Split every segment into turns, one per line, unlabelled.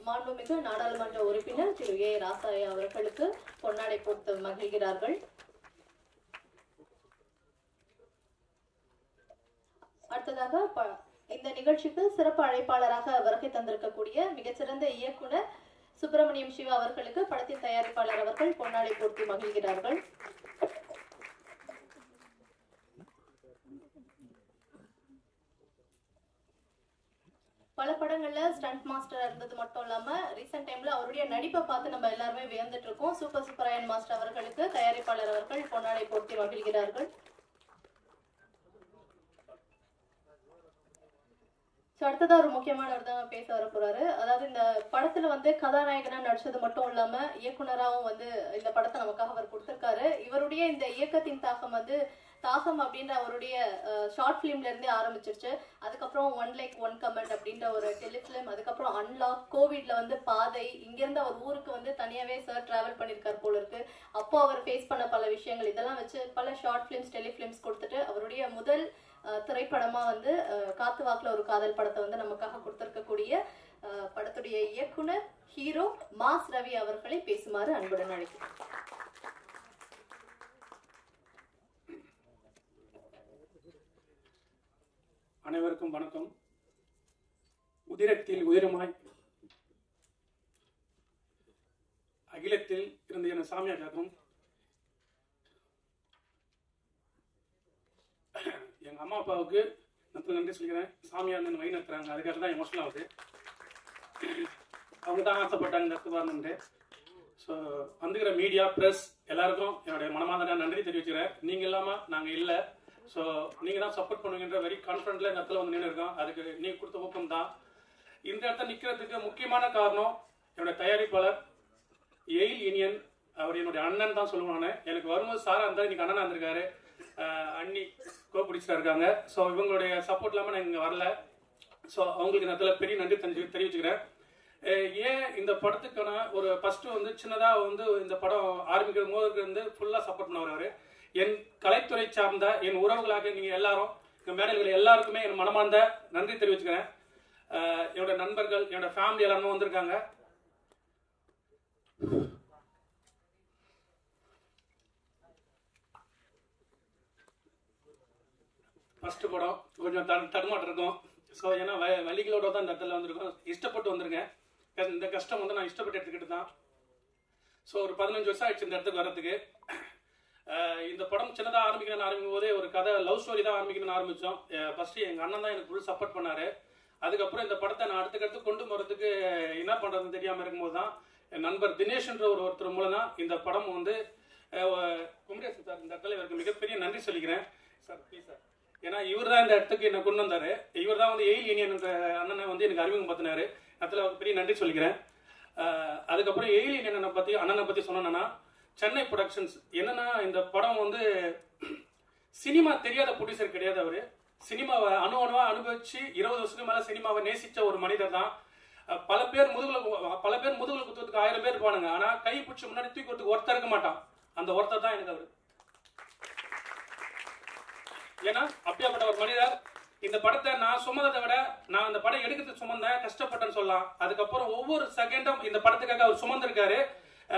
மாண்புமிகு நாடாளுமன்ற உறுப்பினர் திரு ஏ ராசாயா அவர்களுக்கு பொன்னாடை போட்டு மகிழ்கிறார்கள். அடுத்ததாக இந்த நிகழ்ச்சிக்கு சிறப்பு அழைப்பாளராக வருகை தந்திருக்கக்கூடிய மிகச்சிறந்த இயக்குனர் சுப்பிரமணியம் சிவா அவர்களுக்கு படத்தின் தயாரிப்பாளர் அவர்கள் பொன்னாடை போட்டு மகிழ்கிறார்கள். பல படங்கள்ல ஸ்டண்ட் மாஸ்டர் இருந்தது மட்டும் இல்லாம ரீசெண்ட் டைம்ல அவருடைய நடிப்பை பார்த்து நம்ம எல்லாருமே வியந்துட்டு இருக்கோம். சூப்பர் சுப்பராயன் மாஸ்டர் அவர்களுக்கு தயாரிப்பாளர் அவர்கள் பொன்னாடை போட்டு மகிழ்கிறார்கள். அடுத்ததா ஒரு முக்கியமானவர் தான் பேச வர போறாரு. அதாவது இந்த படத்துல கதாநாயகனா நடிச்சது மட்டும் இல்லாம இயக்குனராவும் இந்த படத்தை நமக்காக அவர் கொடுத்திருக்காரு. இவருடைய இந்த இயக்கத்தின் தாகம் அப்படின்ற அவருடைய ஷார்ட் பிலிம்ல இருந்தே ஆரம்பிச்சிருச்சு. அதுக்கப்புறம் 1 Like 1 Comment அப்படின்ற ஒரு டெலிபிலிம், அதுக்கப்புறம் அன்லாக், கோவிட்ல பாதை, இங்கிருந்து அவர் ஊருக்கு தனியாவே சார் டிராவல் பண்ணிருக்காரு போல இருக்கு. அப்போ அவர் ஃபேஸ் பண்ண பல விஷயங்கள் இதெல்லாம் வச்சு பல ஷார்ட் பிலிம்ஸ், டெலிபிலிம்ஸ் கொடுத்துட்டு அவருடைய முதல் திரைப்படமா காத்து வாக்குல ஒரு காதல் படத்தை நமக்காக கொடுத்திருக்கக்கூடிய படத்துடைய இயக்குனர் ஹீரோ மாஸ் ரவி அவர்களை பேசுமாறு அன்புடன் அழைக்கிறேன்.
அனைவருக்கும் வணக்கம். உதிரத்தில் உதிரமாய் அகிலத்தில் இருந்து என சாமியா காக்கும் எங்க அம்மா அப்பாவுக்கு நன்றி சொல்லிக்கிறேன். சாமியா இருந்து வழி நடத்துறாங்க, அதுக்காக தான் எமோஷனல் ஆகுது. அவங்க தான் ஆசைப்பட்டாங்க நடத்துவாருன்னு. ஸோ வந்துக்கிற மீடியா ப்ரெஸ் எல்லாருக்கும் என்னுடைய மனமார்ந்த நன்றி தெரிவிச்சுக்கிறேன். நீங்க இல்லாம நாங்க இல்லை. ஸோ நீங்க தான் சப்போர்ட் பண்ணுவீங்கன்ற வெரி கான்ஃபிடென்ட்ல இந்த இடத்துல நின்று இருக்கோம். அதுக்கு நீங்க கொடுத்த ஊக்கம் தான். இந்த இடத்துல நிக்கிறதுக்கு முக்கியமான காரணம் என்னுடைய தயாரிப்பாளர் எயில் இனியன். அவர் என்னுடைய அண்ணன் தான் சொல்லுவேன். நான் எனக்கு வரும்போது சாரா இருந்தால் இன்னைக்கு அண்ணனா இருந்திருக்காரு, அண்ணி கோபிடிச்சிட்டா இருக்காங்க. ஸோ இவங்களுடைய சப்போர்ட் இல்லாமல் நான் இங்கே வரல. ஸோ அவங்களுக்கு இந்த இடத்துல பெரிய நன்றி தெரிவிச்சுக்கிறேன். ஏன் இந்த படத்துக்கான ஒரு ஃபர்ஸ்ட் சின்னதாக இந்த படம் ஆரம்பிக்கிற போது ஃபுல்லாக சப்போர்ட் பண்ணவர் என் கலைத்துறை சார்ந்த என் உறவுகளாக நீங்க எல்லாரும் இந்த மேடைகள் எல்லாருக்குமே என் மனமார்ந்த நன்றி தெரிவிச்சுக்கிறேன். என்னோட நண்பர்கள், என்னோட ஃபேமிலி எல்லாருமே வந்திருக்காங்க. ஃபர்ஸ்ட் படம் கொஞ்சம் தடுமாட்டம் இருக்கும். ஸோ ஏன்னா வலிகளோட தான் இந்த இடத்துல வந்திருக்கோம். இஷ்டப்பட்டு வந்திருக்கேன். இந்த கஷ்டம் நான் இஷ்டப்பட்டு எடுத்துக்கிட்டு தான். ஸோ ஒரு 15 வருஷம் ஆயிடுச்சு இந்த இடத்துக்கு வர்றதுக்கு. இந்த படம் சின்னதாக ஆரம்பிக்கும் போதே ஒரு கதை லவ் ஸ்டோரி தான் ஆரம்பிக்கணும்னு ஆரம்பித்தோம். ஃபர்ஸ்ட் எங்கள் அண்ணன் தான் எனக்கு ஃபுல் சப்போர்ட் பண்ணாரு. அதுக்கப்புறம் இந்த படத்தை நான் அடுத்துக்கடுத்து கொண்டு போகிறதுக்கு என்ன பண்ணுறதுன்னு தெரியாமல் இருக்கும்போது தான் என் நண்பர் தினேஷ்ன்ற ஒருத்தர் மூலம் தான் இந்த படம் குமரேசன் சார் இந்த இடத்துல இவருக்கு மிகப்பெரிய நன்றி சொல்லிக்கிறேன் சார். ப்ளீஸ் சார், ஏன்னா இவர் தான் இந்த இடத்துக்கு என்னை கொண்டு வந்தார். இவர் தான் எயில் யூனியன் என்ற அண்ணனை எனக்கு அறிமுகம் பார்த்தினாரு. அதில் அவருக்கு பெரிய நன்றி சொல்லிக்கிறேன். அதுக்கப்புறம் எயில் யூனியன் அண்ணனை பற்றி சொன்னேன்னா சென்னை ப்ரொடக்ஷன்ஸ் என்னன்னா இந்த படம் சினிமா தெரியாத ப்ரொடியூசர் கிடையாது. அவரு சினிமாவை அணுவா அனுபவிச்சு 20 வருஷத்துக்கு மேல சினிமாவை நேசிச்ச ஒரு மனிதர் தான். பல பேர் முதுகுல குத்துறதுக்கு 1000 பேர் இருப்பானுங்க. ஆனா கை பிடிச்சி முன்னாடி தூக்கி வரதுக்கு ஒருத்தர் இருக்க மாட்டான். அந்த ஒருத்தர் தான் எனக்கு அவரு. ஏன்னா அப்படியாப்பட்ட ஒரு மனிதர். இந்த படத்தை நான் சுமந்ததை விட நான் இந்த படம் எடுக்கிறதுக்கு சுமந்தேன், கஷ்டப்பட்டேன்னு சொல்லலாம். அதுக்கப்புறம் ஒவ்வொரு செகண்டும் இந்த படத்துக்காக அவர் சுமந்திருக்காரு.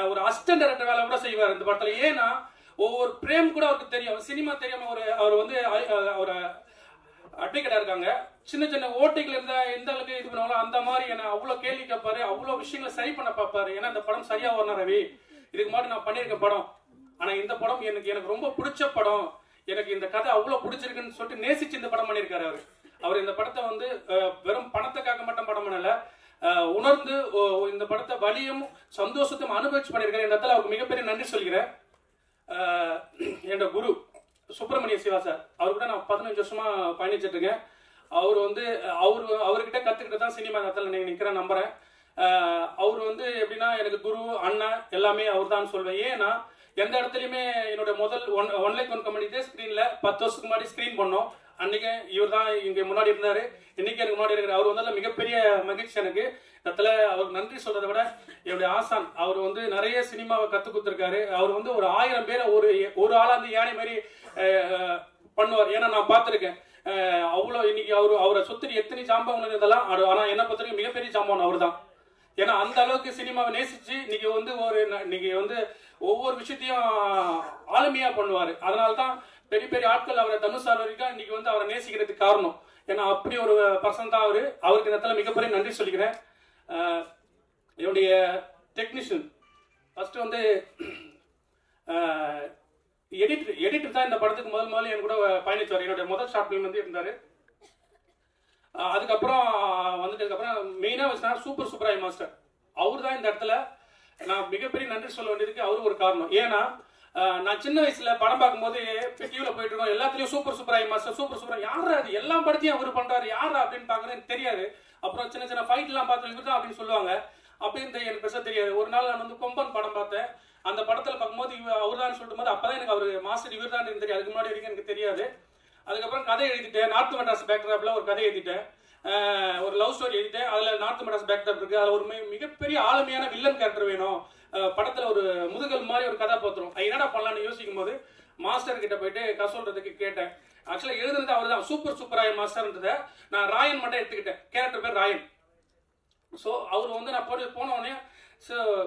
ஒரு அசிஸ்டன்ட் டைரக்டர் வேலை கூட செய்வார் இந்த படத்துல. ஏன்னா ஒவ்வொரு பிரேம் கூட அவருக்கு தெரியும். சினிமா தெரியாம அவர் ஒரு அட்வொகேட்டா இருக்காங்க. சின்ன சின்ன ஓட்டைகள் இருந்தா எந்த அளவுக்கு இது பண்ணுவாங்களோ அந்த மாதிரி என்ன அவ்வளவு கேள்வி கேட்பாரு, அவ்வளவு விஷயங்களை சரி பண்ண பார்ப்பாரு. ஏன்னா இந்த படம் சரியா வரணும் ரவி, இதுக்கு மாதிரி நான் பண்ணியிருக்க படம். ஆனா இந்த படம் எனக்கு ரொம்ப பிடிச்ச படம், எனக்கு இந்த கதை அவ்வளவு பிடிச்சிருக்குன்னு சொல்லிட்டு நேசிச்சு இந்த படம் பண்ணியிருக்காரு அவரு. அவர் இந்த படத்தை வெறும் பணத்துக்காக மட்டும் படம் பண்ணல, உணர்ந்து இந்த படத்தை வலியும் சந்தோஷத்தையும் அனுபவிச்சு பண்ணியிருக்காரு. இந்த இடத்துல அவருக்கு மிகப்பெரிய நன்றி சொல்கிறேன். என்னோட குரு சுப்பிரமணிய சிவா சார், அவர் கூட நான் 15 வருஷமா பயணிச்சுட்டு இருக்கேன். அவர்கிட்ட கத்துக்கிட்டு தான் சினிமா இடத்துல நிக்கிறேன் நம்புறேன். அவர் எப்படின்னா எனக்கு குரு, அண்ணன் எல்லாமே அவர் தான் சொல்வேன். ஏன்னா எந்த இடத்துலயுமே என்னோட முதல் 1 Like 1 Comment இதே ஸ்கிரீன்ல 10 வருஷத்துக்கு முன்னாடி ஸ்கிரீன் பண்ணோம். அன்னைக்கு இவர் தான் இங்க முன்னாடி இருந்தாரு, இன்னைக்கு எனக்கு முன்னாடி இருக்கிற அவர் மிகப்பெரிய மகிழ்ச்சி எனக்கு. இடத்துல அவருக்கு நன்றி சொல்றதை விட என்னுடைய ஆசான் அவர் நிறைய சினிமாவை கத்து கொடுத்துருக்காரு. அவர் ஒரு 1000 பேரை ஒரு ஆளா யானை மாதிரி பண்ணுவார். ஏன்னா நான் பார்த்திருக்கேன். அவ்வளோ இன்னைக்கு அவரை சுத்தி எத்தனை சாம்பவன் இதெல்லாம். ஆனா என்ன பொறுத்தவரைக்கும் மிகப்பெரிய சாம்பவன் அவர் தான். ஏன்னா அந்த அளவுக்கு சினிமாவை நேசிச்சு இன்னைக்கு வந்து இன்னைக்கு வந்து ஒவ்வொரு விஷயத்தையும் ஆளுமையா பண்ணுவாரு. அதனால தான் பெரிய பெரிய ஆட்கள் அவரை தனுஷ் சார் வரைக்கும் இன்னைக்கு வந்து அவரை நேசிக்கிறதுக்கு காரணம். ஏன்னா அப்படி ஒரு பர்சன் தான் அவரு. அவருக்கு இந்த இடத்துல மிகப்பெரிய நன்றி சொல்லிக்கிறேன். என்னுடைய டெக்னீஷியன் ஃபர்ஸ்ட் வந்து எடிட்டர் தான் இந்த படத்துக்கு முதல்ல என் கூட பயணிச்சார். என்னுடைய முதல் ஷார்ட் ஃபிலிம் வந்து இருந்தாரு. அதுக்கப்புறம் வந்துட்டதுக்கப்புறம் மெயினாக வச்சுனா சூப்பராய் மாஸ்டர். அவர் தான் இந்த இடத்துல நான் மிகப்பெரிய நன்றி சொல்ல வேண்டியதுக்கு அவரு ஒரு காரணம். ஏன்னா நான் சின்ன வயசுல படம் பார்க்கும்போது டிவியில் போயிட்டு இருக்கோம், எல்லாத்துலயும் சூப்பராய் மாஸ்டர் சூப்பர் யாரா அது, எல்லா படத்தையும் அவர் பண்றாரு, யாரா அப்படின்னு பாக்குறேன்னு தெரியாது. அப்புறம் சின்ன சின்ன ஃபைட் எல்லாம் பார்த்து இவர் தான் அப்படின்னு சொல்லுவாங்க. அப்படின்னு எனக்கு பெருசா தெரியாது. ஒரு நாள் நான் வந்து கொம்பன் படம் பார்த்தேன். அந்த படத்துல பார்க்கும்போது அவர் தான் சொல்லும் போது அப்பதான் எனக்கு அவரு மாஸ்டர் இவர் தான் தெரியும். அதுக்கு முன்னாடி வரைக்கும் எனக்கு தெரியாது. அதுக்கப்புறம் கதை எழுதிட்டேன். நார்த் மெட்ராஸ் பேக்ட்ராப்ல ஒரு கதை எழுதிட்டேன். ஒரு லவ் ஸ்டோரி எழுதிட்டேன். அதுல நார்த் மெட்ராஸ் பேக்ட்ராப் இருக்கு. அதுல ஒரு மிகப்பெரிய ஆளுமையான வில்லன் கேரக்டர் வேணும். படத்துல ஒரு முதுகல் மாதிரி ஒரு கதாபாத்திரம். என்னடா பண்ணலாம்னு யோசிக்கும் போது மாஸ்டர் கிட்ட போயிட்டு சொல்றதுக்கு கேட்டேன். ஆக்சுவலா எழுதுனது அவர் தான், சூப்பராய் மாஸ்டர்ன்றத நான் ராயன் மட்டும் எடுத்துக்கிட்டேன். கேரக்டர் பேர் ராயன். ஸோ அவர் வந்து நான் போன உடனே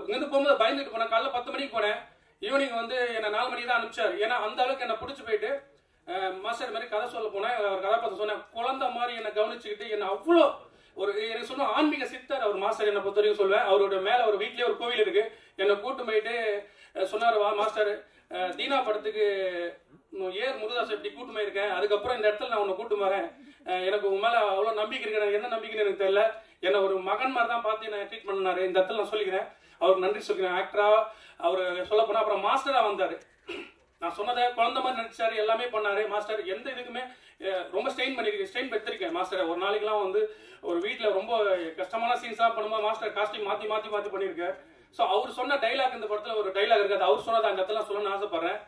இங்கிருந்து போகும்போது பயந்துட்டு போனேன். காலைல 10 மணிக்கு போனேன். ஈவினிங் வந்து என்னை 4 மணிக்கு தான் அனுப்பிச்சார். ஏன்னா அந்த அளவுக்கு என்னை பிடிச்சி போயிட்டு மாஸ்டர் மாதிரி கதை சொல்ல போனேன். அவர் கதாபாத்திரம் சொன்னேன். குழந்தை மாதிரி என்னை கவனிச்சுக்கிட்டு என்னை அவ்வளோ ஒரு எனக்கு சொன்ன ஆன்மீக சித்தர் அவர் மாஸ்டர். என்னை பொறுத்த வரைக்கும் சொல்லுவேன். அவரோட மேலே ஒரு வீட்லேயே ஒரு கோவில் இருக்கு. என்னை கூட்டு போயிட்டு சொன்னார், வா மாஸ்டர், தீனா படத்துக்கு ஏர் முருதாஸ் எப்படி கூட்டு போயிருக்கேன், அதுக்கப்புறம் இந்த இடத்துல நான் உன்னை கூட்டு வரேன். எனக்கு உன் மேலே அவ்வளோ நம்பிக்கை இருக்கு. என்ன நம்பிக்கைன்னு எனக்கு தெரியல. என்னை ஒரு மகன் மாதிரி தான் பார்த்து என்ன ட்ரீட் பண்ணாரு. இந்த இடத்துல நான் சொல்லிக்கிறேன், அவருக்கு நன்றி சொல்லிக்கிறேன். ஆக்டரா அவர் சொல்ல போனா அப்புறம் மாஸ்டரா வந்தாரு. நான் சொன்னதை குழந்தை மாதிரி நடிச்சாரு, எல்லாமே பண்ணாரு. மாஸ்டர் எந்த இதுக்குமே ரொம்ப ஸ்ட்ரெயின் பெற்றிருக்கேன். மாஸ்டர் ஒரு நாளைக்கெல்லாம் வந்து ஒரு வீட்டில் ரொம்ப கஷ்டமான சீன்ஸ்லாம் பண்ணும்போது மாஸ்டர் காஸ்டியூம் மாற்றி பண்ணியிருக்கேன். ஸோ அவர் சொன்ன டைலாக் இந்த படத்தில் ஒரு டைலாக் இருக்காது. அவர் சொன்னதை அந்த இடத்துல சொல்லணும்னு ஆசைப்படுறேன்.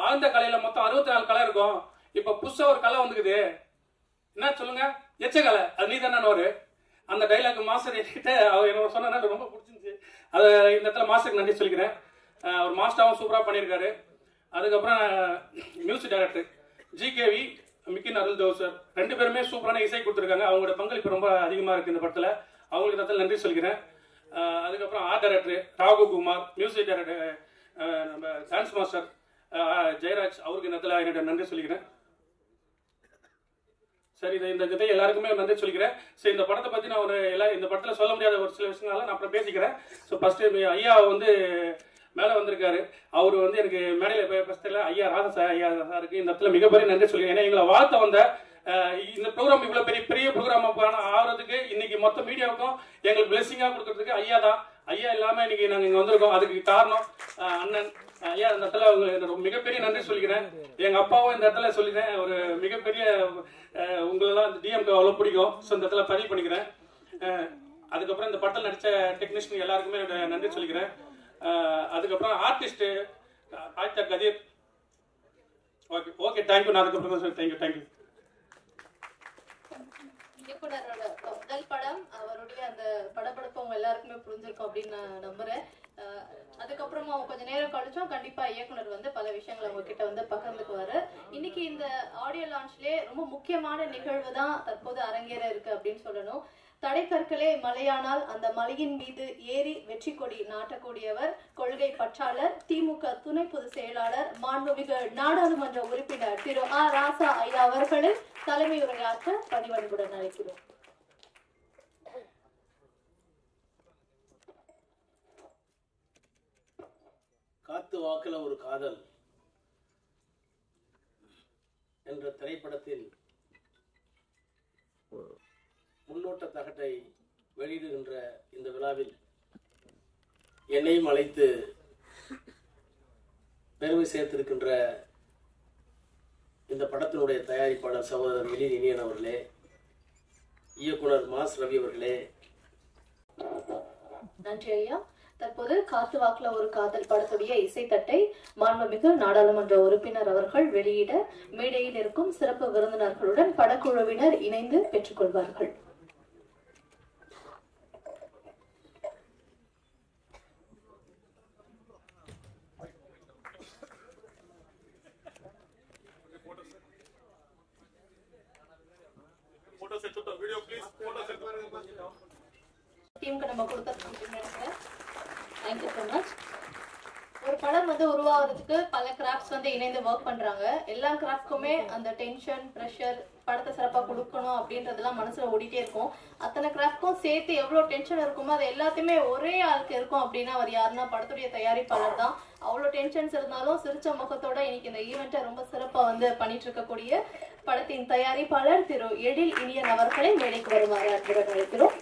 ஆழ்ந்த கலையில் மொத்தம் 64 கலை இருக்கும். இப்போ புதுசாக ஒரு கலை வந்துக்குது, என்ன சொல்லுங்க, எச்ச கலை, அது நீ தானே. அந்த டைலாக் மாஸ்டர் கிட்ட அவர் என்ன சொன்னா ரொம்ப பிடிச்சிருந்துச்சு. அதை இந்த இடத்துல மாஸ்டருக்கு நன்றி சொல்லிக்கிறேன். ஒரு மாஸ்டராகவும் சூப்பராக பண்ணியிருக்காரு. அதுக்கப்புறம் music director G K V, Mickin Aruldev sir, 2 பேருமே சூப்பரான இசை கொடுத்துருக்காங்க. அவங்களோட பங்களிப்பு ரொம்ப அதிகமாக இருக்குது இந்த படத்தில். அவங்களுக்கு இந்த இடத்துல நன்றி சொல்லிக்கிறேன். அதுக்கப்புறம் ஆர்ட் டைரக்டர் ராகுகுமார், மியூசிக் டைரக்டர் நம்ம டான்ஸ் மாஸ்டர் ஜெயராஜ், அவருக்கு இந்த இடத்துல என்னோட நன்றி சொல்லிக்கிறேன். சரி, இந்த கதை எல்லாருக்குமே நன்றி சொல்லிக்கிறேன். சரி, இந்த படத்தை பற்றி நான் இந்த படத்தில் சொல்ல முடியாத ஒரு சில விஷயங்களால நான் அப்புறம் பேசிக்கிறேன். ஸோ ஃபர்ஸ்ட் ஐயா வந்து மேலே வந்திருக்காரு. அவர் வந்து எனக்கு மேடையில் ஃபர்ஸ்ட்ல ஐயா ராதா ஐயா சாருக்கு இந்த இடத்துல மிகப்பெரிய நன்றி சொல்லிக்கிறேன். ஏன்னா எங்களை வாழ்த்த வந்த இந்த ப்ரோக்ராம் இவ்வளோ பெரிய ப்ரோக்ராம் ஆகிறதுக்கு இன்னைக்கு மொத்த மீடியாவுக்கும் எங்களுக்கு பிளெஸிங்காக கொடுக்கறதுக்கு ஐயா தான். ஐயா இல்லாமல் இன்னைக்கு நாங்கள் இங்கே வந்திருக்கோம். அதுக்கு காரணம் அண்ணன் ஐயா. இந்த இடத்துல உங்களுக்கு மிகப்பெரிய நன்றி சொல்லிக்கிறேன். எங்கள் அப்பாவும் இந்த இடத்துல சொல்லிக்கிறேன், ஒரு மிகப்பெரிய உங்களெல்லாம் டிஎம்க்கு அவ்வளோ பிடிக்கும். ஸோ இந்த இடத்துல பதிவு பண்ணிக்கிறேன். அதுக்கப்புறம் இந்த படத்தில் நடித்த டெக்னீஷியன் எல்லாருக்குமே என்னோட நன்றி சொல்லிக்கிறேன். அதுக்கப்புறம் artist actor Kathir. Okay thank you. நான் அதுக்கப்புறம் தேங்க்யூ.
இயக்குனரோட முதல் படம், அவருடைய அந்த படப்பிடிப்பு அவங்க எல்லாருக்குமே புரிஞ்சிருக்கும் அப்படின்னு நான் நம்புறேன். அதுக்கப்புறமா கொஞ்ச நேரம் கழிச்சோம், கண்டிப்பா இயக்குனர் வந்து பல விஷயங்களை உங்ககிட்ட வந்து பகிர்ந்துக்குவாரு. இன்னைக்கு இந்த ஆடியோ லான்ச்லயே ரொம்ப முக்கியமான நிகழ்வு தான் தற்போது அரங்கேற இருக்கு அப்படின்னு சொல்லணும். தடைக்கற்களே மலையானால் அந்த மலையின் மீது ஏறி வெற்றி கொடி நாட்டக்கூடியவர், கொள்கை பற்றாளர், திமுக துணை பொதுச் செயலாளர், மாண்புமிகு நாடாளுமன்ற உறுப்பினர் திரு ராசா ஐயா அவர்களை தலைமை உரையாற்ற பணிவன்புடன் அழைக்கிறோம்.
காத்து வாக்குல ஒரு காதல் என்ற திரைப்படத்தில் முன்னோட்ட தகட்டை வெளியிடுகின்ற இந்த விழாவில் என்னையும் அழைத்து பெருமை சேர்த்திருக்கின்ற இந்த படத்தினுடைய தயாரிப்பாளர் சகோதரர் எழில் இனியன் அவர்களே, இயக்குனர் மாஸ் ரவி அவர்களே,
நன்றி ஐயா. தற்போது காத்து வாக்குல ஒரு காதல் படத்துடைய இசைத்தட்டை மாண்புமிகு நாடாளுமன்ற உறுப்பினர் அவர்கள் வெளியிட மேடையில் இருக்கும் சிறப்பு விருந்தினர்களுடன் படக்குழுவினர் இணைந்து பெற்றுக்கொள்வார்கள். டீமுக்கு நம்ம கொடுக்கறதுக்கு நினைக்கிறேன். Thank you so much. ஒரு படம் வந்து உருவாகிறதுக்கு பல கிராஃப்ட்ஸ் வந்து இணைந்து ஒர்க் பண்றாங்க. எல்லா கிராஃப்ட்க்குமே அந்த டென்ஷன், ப்ரெஷர், படத்தை சிறப்பாக கொடுக்கணும் அப்படின்றதெல்லாம் மனசுல ஓடிட்டே இருக்கும். அத்தனை கிராஃப்ட்க்கும் சேர்த்து எவ்வளோ டென்ஷன் இருக்குமோ அது எல்லாத்தையுமே ஒரே ஆளுக்கு இருக்கும் அப்படின்னா அவர் யாருன்னா படத்துடைய தயாரிப்பாளர் தான். அவ்வளோ டென்ஷன்ஸ் இருந்தாலும் சிரிச்ச முகத்தோட இன்னைக்கு இந்த ஈவெண்ட்டை ரொம்ப சிறப்பாக வந்து பண்ணிட்டு இருக்கக்கூடிய படத்தின் தயாரிப்பாளர் திரு எழில் இனியன் அவர்களை மேடைக்கு வருமாறு அன்புடன் அழைக்கிறோம்.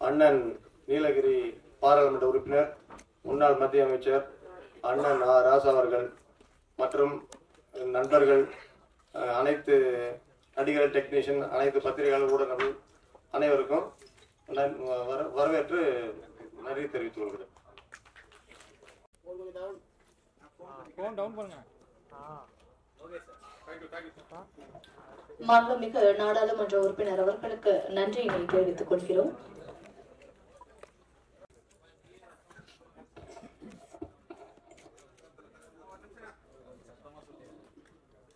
அண்ணன் நீலகிரி பாராளுமன்ற உறுப்பினர், முன்னாள் மத்திய அமைச்சர் அண்ணன் ராசா அவர்கள் மற்றும் நண்பர்கள், அனைத்து நடிகர், டெக்னீஷியன், அனைத்து பத்திரிகையாளர், ஊடகங்கள் அனைவருக்கும் வரவேற்று நன்றி தெரிவித்துக் கொள்கிறேன்.
மாண்புமிகு நாடாளுமன்ற உறுப்பினர் அவர்களுக்கு நன்றியினை தெரிவித்துக் கொள்கிறோம்.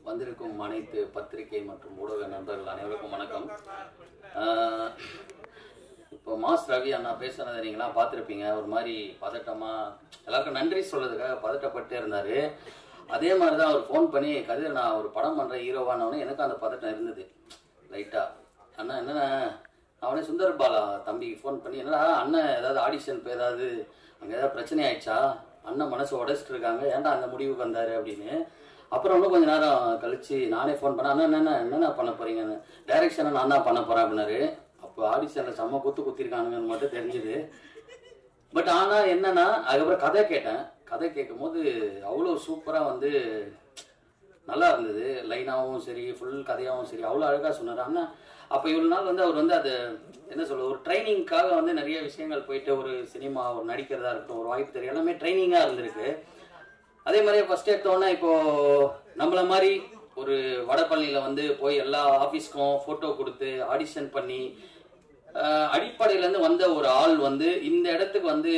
வந்திருக்கும் அனைத்து பத்திரிகை மற்றும் ஊடக நண்பர்கள் அனைவருக்கும் வணக்கம். இப்போ மாஸ் ரவி அண்ணா பேசுனதை நீங்களாம் பார்த்துருப்பீங்க. ஒரு மாதிரி பதட்டமாக எல்லாருக்கும் நன்றி சொல்றதுக்காக பதட்டப்பட்டே இருந்தார். அதே மாதிரி தான் அவர் ஃபோன் பண்ணி, கதிர் நான் ஒரு படம் பண்ணுறேன் ஹீரோவானவனே எனக்கு அந்த பதட்டம் இருந்தது லைட்டாக. அண்ணா என்னென்ன அவனே சுந்தர் பாலா தம்பிக்கு ஃபோன் பண்ணி, என்னடா அண்ணன் ஏதாவது ஆடிஷன் போய் ஏதாவது அங்கே ஏதாவது பிரச்சனை ஆயிடுச்சா, அண்ணன் மனசு உடச்சிட்டு இருக்காங்க, ஏன்டா அந்த முடிவுக்கு வந்தார் அப்படின்னு. அப்புறம் இன்னும் கொஞ்சம் நேரம் கழிச்சு நானே ஃபோன் பண்ணேன், அண்ணா என்னென்ன பண்ண போறீங்கன்னு. டைரக்ஷனை நான் தான் பண்ண போறேன் அப்படின்னாரு. அப்போ ஆடிஷனில் செம்ம குத்திருக்கானுங்கன்னு மட்டும் தெரிஞ்சுது. பட் ஆனால் என்னன்னா அதுக்கப்புறம் கதை கேட்டேன். கதை கேட்கும் போது அவ்வளோ சூப்பராக வந்து நல்லா இருந்தது. லைனாகவும் சரி, ஃபுல் கதையாகவும் சரி, அவ்வளோ அழகாக சொன்னார் அண்ணா. அப்போ இவ்வளோ நாள் வந்து அவர் வந்து அது என்ன சொல்ல, ஒரு ட்ரைனிங்காக வந்து நிறைய விஷயங்கள் போயிட்டு, ஒரு சினிமா, ஒரு நடிக்கிறதா இருக்கட்டும், ஒரு வாய்ப்பு தெரியும், எல்லாமே ட்ரைனிங்காக இருந்திருக்கு. அதே மாதிரியே ஃபர்ஸ்ட் எடுத்தோன்னே இப்போ நம்மள மாதிரி ஒரு வடபழனியில் வந்து போய் எல்லா ஆஃபீஸ்க்கும் ஃபோட்டோ கொடுத்து ஆடிஷன் பண்ணி அடிப்படையிலேருந்து வந்த ஒரு ஆள் வந்து இந்த இடத்துக்கு வந்து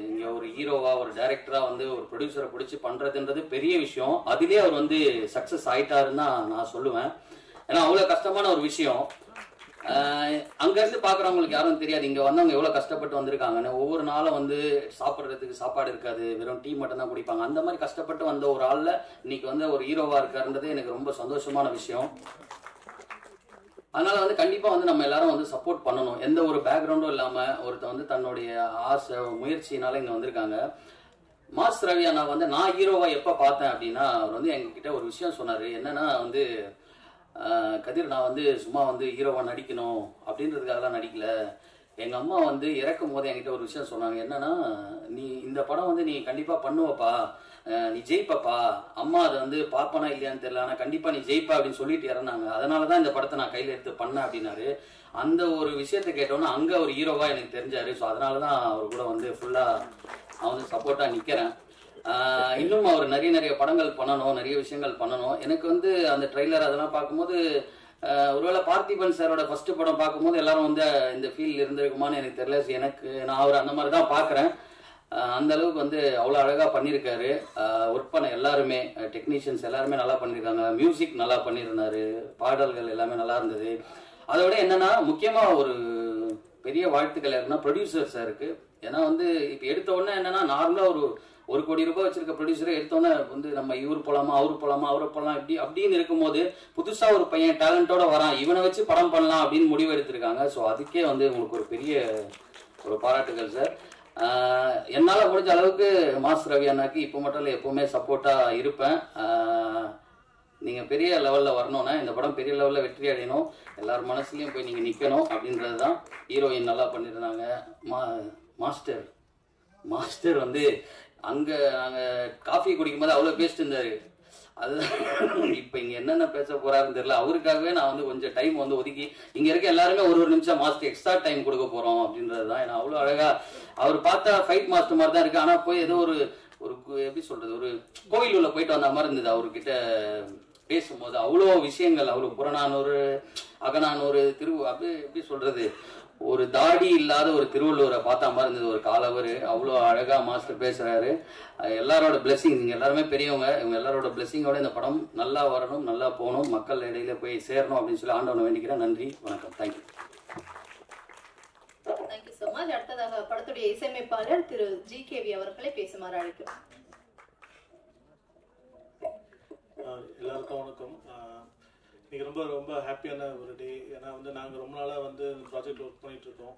இங்கே ஒரு ஹீரோவா, ஒரு டைரக்டரா வந்து ஒரு ப்ரொடியூசரை பிடிச்சி பண்ணுறதுன்றது பெரிய விஷயம். அதுலேயே அவர் வந்து சக்ஸஸ் ஆயிட்டாருன்னு தான் நான் சொல்லுவேன். ஏன்னா அவ்வளோ கஷ்டமான ஒரு விஷயம். அங்கேருந்து பார்க்குறவங்களுக்கு யாரும் தெரியாது இங்கே வந்தவங்க எவ்வளோ கஷ்டப்பட்டு வந்திருக்காங்கன்னு. ஒவ்வொரு நாளும் வந்து சாப்பிட்றதுக்கு சாப்பாடு இருக்காது, வெறும் டீ மட்டும் தான் குடிப்பாங்க. அந்த மாதிரி கஷ்டப்பட்டு வந்த ஒரு ஆளில் இன்னைக்கு வந்து ஒரு ஹீரோவாக இருக்காருன்றது எனக்கு ரொம்ப சந்தோஷமான விஷயம். அதனால வந்து கண்டிப்பாக வந்து நம்ம எல்லாரும் வந்து சப்போர்ட் பண்ணணும். எந்த ஒரு பேக்ரவுண்டும் இல்லாமல் ஒருத்தர் வந்து தன்னுடைய ஆசை முயற்சினால இங்கே வந்திருக்காங்க. மாஸ் ரவி அண்ணா வந்து நான் ஹீரோவாக எப்போ பார்த்தேன் அப்படின்னா, அவர் வந்து எங்ககிட்ட ஒரு விஷயம் சொன்னார். என்னன்னா வந்து, கதிர் நான் வந்து சும்மா வந்து ஹீரோவா நடிக்கணும் அப்படின்றதுக்காகலாம் நடிக்கல. எங்கள் அம்மா வந்து இறக்கும் போது என்கிட்ட ஒரு விஷயம் சொன்னாங்க. என்னன்னா, நீ இந்த படம் வந்து நீ கண்டிப்பாக பண்ணுவப்பா, நீ ஜெயிப்பப்பா, அம்மா அதை வந்து பார்ப்பனா இல்லையான்னு தெரியல, ஆனால் கண்டிப்பாக நீ ஜெயிப்பா அப்படின்னு சொல்லிட்டு இறந்தாங்க. அதனால தான் இந்த படத்தை நான் கையில் எடுத்து பண்ணேன் அப்படின்னாரு. அந்த ஒரு விஷயத்தை கேட்டோன்னா அங்கே ஒரு ஹீரோவாக எனக்கு தெரிஞ்சாரு. ஸோ அதனால தான் அவர் கூட வந்து ஃபுல்லாக நான் வந்து சப்போர்ட்டாக நிற்கிறேன். இன்னும் அவர் நிறைய படங்கள் பண்ணணும், நிறைய விஷயங்கள் பண்ணணும். எனக்கு வந்து அந்த ட்ரெய்லர் அதெல்லாம் பார்க்கும்போது ஒருவேளை பார்த்திபன் சாரோட ஃபர்ஸ்ட் படம் பார்க்கும்போது எல்லாரும் வந்து இந்த ஃபீல்டில் இருந்திருக்குமான்னு எனக்கு தெரியல. எனக்கு நான் அவர் அந்த மாதிரி தான் பார்க்குறேன். அந்த அளவுக்கு வந்து அவ்வளோ அழகாக பண்ணியிருக்காரு. ஒர்க் பண்ண எல்லாருமே, டெக்னீஷியன்ஸ் எல்லாருமே நல்லா பண்ணியிருக்காங்க. மியூசிக் நல்லா பண்ணியிருந்தாரு, பாடல்கள் எல்லாமே நல்லா இருந்தது. அதை விட என்னன்னா முக்கியமாக ஒரு பெரிய வாழ்த்துக்கள் யாருன்னா ப்ரொடியூசர் சாருக்கு. ஏன்னா வந்து இப்போ எடுத்த உடனே என்னன்னா, நார்மலாக ஒரு கோடி ரூபாய் வச்சிருக்க ப்ரொடியூசரை எடுத்தோன்னே வந்து நம்ம இவர் போலாமா, அவரு போலாமா, அவரை போகலாம் அப்படின்னு இருக்கும்போது புதுசாக ஒரு பையன் டேலண்டோட வரான், இவனை வச்சு படம் பண்ணலாம் அப்படின்னு முடிவு எடுத்திருக்காங்க. ஸோ அதுக்கே வந்து உங்களுக்கு ஒரு பெரிய ஒரு பாராட்டுகள் சார். என்னால் முடிஞ்ச அளவுக்கு மாஸ் ரவி அண்ணாக்கு இப்போ மட்டும் இல்லை எப்போவுமே சப்போர்ட்டாக இருப்பேன். நீங்கள் பெரிய லெவலில் வரணும்னா, இந்த படம் பெரிய லெவலில் வெற்றி அடையணும், எல்லார் மனசுலையும் போய் நீங்கள் நிற்கணும் அப்படின்றது தான். ஹீரோயின் நல்லா பண்ணியிருந்தாங்க. மாஸ்டர் வந்து அங்கே நாங்கள் காஃபி குடிக்கும்போது அவ்வளோ பேசிட்டு இருந்தார். அதுதான் இப்போ இங்கே என்னென்ன பேச போகிறாருன்னு தெரியல. அவருக்காகவே நான் வந்து கொஞ்சம் டைம் வந்து ஒதுக்கி இங்கே இருக்க எல்லாருமே ஒரு நிமிஷம் மாஸ்டர் எக்ஸ்ட்ரா டைம் கொடுக்க போகிறோம் அப்படின்றது தான். ஏன்னா அவ்வளோ அழகாக அவர் பார்த்தா ஃபைட் மாஸ்டர் மாதிரி தான் இருக்குது. ஆனால் போய் ஏதோ ஒரு எப்படி சொல்கிறது, ஒரு கோயில் உள்ள போயிட்டு வந்த மாதிரி இருந்தது. அவர்கிட்ட பேசும்போது அவ்வளோ விஷயங்கள், அவ்வளோ புறநானூறு, அகநானூறு, அப்படி எப்படி சொல்கிறது, ஒரு தாடி இல்லாத ஒரு திருவள்ளுவரை பார்த்தா மாதிரி இருந்தது ஒரு காலவர். அவ்வளோ அழகாக மாஸ்டர் பேசுகிறாரு. எல்லாரோட பிளெஸிங், நீங்கள் எல்லாருமே பெரியவங்க, இவங்க எல்லாரோட பிளெஸிங்கோட இந்த படம் நல்லா வரணும், நல்லா போகணும், மக்கள் இடையில போய் சேரணும் அப்படின்னு சொல்லி ஆண்டவனை வேண்டிக்கிறேன். நன்றி, வணக்கம், thank you.
Thank you so much. Much. அடுத்ததாக படத்துடைய இசையமைப்பாளர் திரு GKV அவர்களை பேசுமாறு அழைக்கிறோம்.
எல்லாருக்கும் வணக்கம். இன்னைக்கு ரொம்ப ரொம்ப ஹாப்பியான ஒரு டே. ஏன்னா வந்து நாங்கள் ரொம்ப நாளாக வந்து இந்த ப்ராஜெக்ட் ஒர்க் பண்ணிட்டு இருக்கோம்.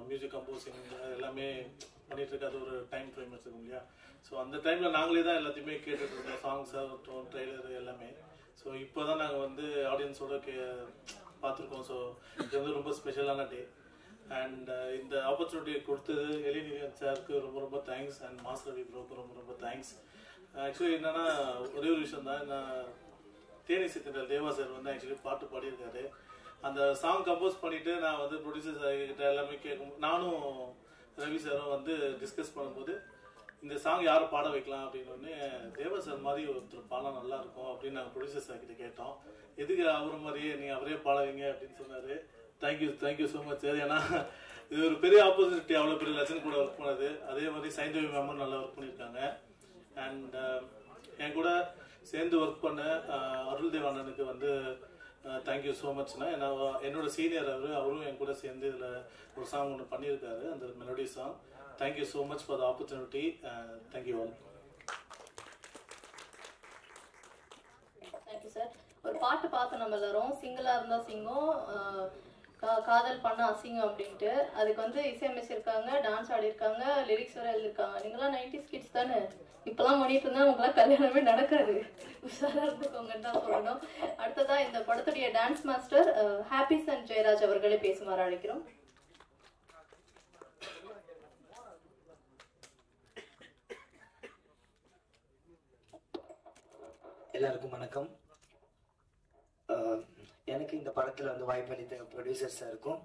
மியூசிக் கம்போசிங் எல்லாமே பண்ணிட்டு இருக்க, அது ஒரு டைம் ஃப்ரேம் வச்சுருக்கோம் இல்லையா. ஸோ அந்த டைமில் நாங்களே தான் எல்லாத்தையுமே கேட்டுட்டு இருக்கோம், சாங்ஸாக இருக்கட்டும், ட்ரெய்லர் எல்லாமே. ஸோ இப்போ தான் நாங்கள் வந்து ஆடியன்ஸோட பார்த்துருக்கோம். ஸோ இது வந்து ரொம்ப ஸ்பெஷலான டே. அண்ட் இந்த ஆப்பர்ச்சுனிட்டி கொடுத்தது எலினியன் சாருக்கு ரொம்ப ரொம்ப தேங்க்ஸ். அண்ட் மாஸ் ரவி ப்ரோக்கு ரொம்ப ரொம்ப தேங்க்ஸ். ஆக்சுவலி என்னன்னா ஒரே ஒரு விஷயம் தான், நான் தேனி சித்திரல் தேவா சார் வந்து ஆக்சுவலி பாட்டு பாடியிருக்காரு. அந்த சாங் கம்போஸ் பண்ணிட்டு நான் வந்து ப்ரொடியூசர்ஸ் கிட்ட எல்லாமே கேட்கும், நானும் ரவி சாரும் வந்து டிஸ்கஸ் பண்ணும்போது இந்த சாங் யாரை பாட வைக்கலாம் அப்படின்னு தேவா சார் மாதிரி ஒருத்தர் பாடம் நல்லா இருக்கும் அப்படின்னு நாங்கள் ப்ரொடியூசர் சார் கிட்ட கேட்டோம். எதுக்கு அவரை மாதிரியே நீங்கள் அவரே பாடுவீங்க அப்படின்னு சொன்னார். Thank you so much sir. ஏன்னா இது ஒரு பெரிய ஆப்பர்ச்சுனிட்டி, அவ்வளோ பெரிய லெசன் கூட ஒர்க் பண்ணது. அதே மாதிரி சைந்தவி மேமும் நல்லா ஒர்க் பண்ணியிருக்காங்க. அண்ட் என் கூட சேர்ந்து ஒர்க் பண்ண அருள் தேவ் அண்ணனுக்கு வந்து தேங்க்யூ ஸோ மச்னா. ஏன்னா என்னோட சீனியர் அவரும் என் கூட சேர்ந்து இதில் ஒரு சாங் ஒன்று பண்ணியிருக்காரு, அந்த melody song. Thank you so much for the opportunity. Thank you all.
Thank you sir. ஒரு பாட்டு பார்த்தோம் நம்ம எல்லாரும், சிங்கிளா இருந்தா சிங்கம், காதல் பண்ண அசிங்கம் அப்படின்ட்டு. அதுக்கு வந்து இசையமைச்சிருக்காங்க, டான்ஸ் ஆடிருக்காங்க, லிரிக்ஸ் வர எழுதிருக்காங்க. நீங்களாம் 90s கிட்ஸ் தானே? இப்பெல்லாம் பண்ணிட்டு இருந்தா உங்களாம் கல்யாணமே நடக்காது, உஷாரா இருந்துக்கோங்கன்னு தான் சொல்லணும். அடுத்ததா இந்த படத்துடைய டான்ஸ் மாஸ்டர் ஹாப்பிஸ் அண்ட் ஜெயராஜ் அவர்களை பேசுமாறு அழைக்கிறோம்.
எல்லாருக்கும் வணக்கம். எனக்கு இந்த படத்தில் வந்து வாய்ப்பளித்த ப்ரொடியூசர் சாருக்கும்,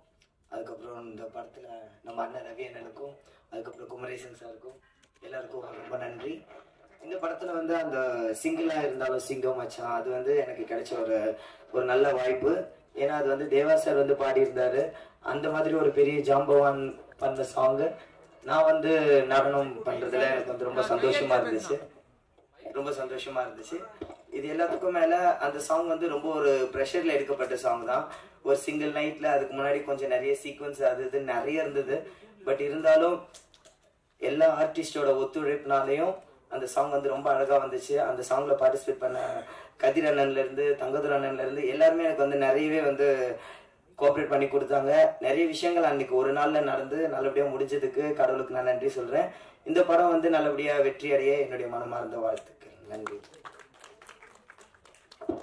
அதுக்கப்புறம் இந்த படத்தில் நம்ம அண்ணன் ரவி அண்ணனுக்கும், அதுக்கப்புறம் குமரேசன் சாருக்கும் எல்லாருக்கும் ரொம்ப நன்றி. இந்த படத்தில் வந்து அந்த சிங்கிளாக இருந்தாலும் சிங்கம் மச்சான், அது வந்து எனக்கு கிடைச்ச ஒரு நல்ல வாய்ப்பு. ஏன்னா அது வந்து தேவா சார் வந்து பாடியிருந்தாரு. அந்த மாதிரி ஒரு பெரிய ஜாம்பவான் பண்ண சாங்கு நான் வந்து நடனம் பண்ணுறதுல எனக்கு வந்து ரொம்ப சந்தோஷமாக இருந்துச்சு. இது எல்லாத்துக்கும் மேல அந்த சாங் வந்து ரொம்ப ஒரு ப்ரெஷர்ல எடுக்கப்பட்ட சாங் தான். ஒரு சிங்கிள் நைட்ல அதுக்கு முன்னாடி கொஞ்சம் நிறைய சீக்வன்ஸ் அது இது நிறைய இருந்தது. பட் இருந்தாலும் எல்லா ஆர்டிஸ்டோட ஒத்துழைப்புனாலையும் அந்த சாங் வந்து ரொம்ப அழகா வந்துச்சு. அந்த சாங்ல பார்ட்டிசிபேட் பண்ண கதிர் அண்ணன்ல இருந்து தங்கதுர் அண்ணன்ல இருந்து எல்லாருமே எனக்கு வந்து நிறையவே வந்து கோஆப்ரேட் பண்ணி கொடுத்தாங்க. நிறைய விஷயங்கள் அன்னைக்கு ஒரு நாள்ல நடந்து நல்லபடியா முடிஞ்சதுக்கு கடவுளுக்கு நான் நன்றி சொல்றேன். இந்த படம் வந்து நல்லபடியா வெற்றி அடைய என்னுடைய மனமார்ந்த வாழ்த்துக்கள். நன்றி.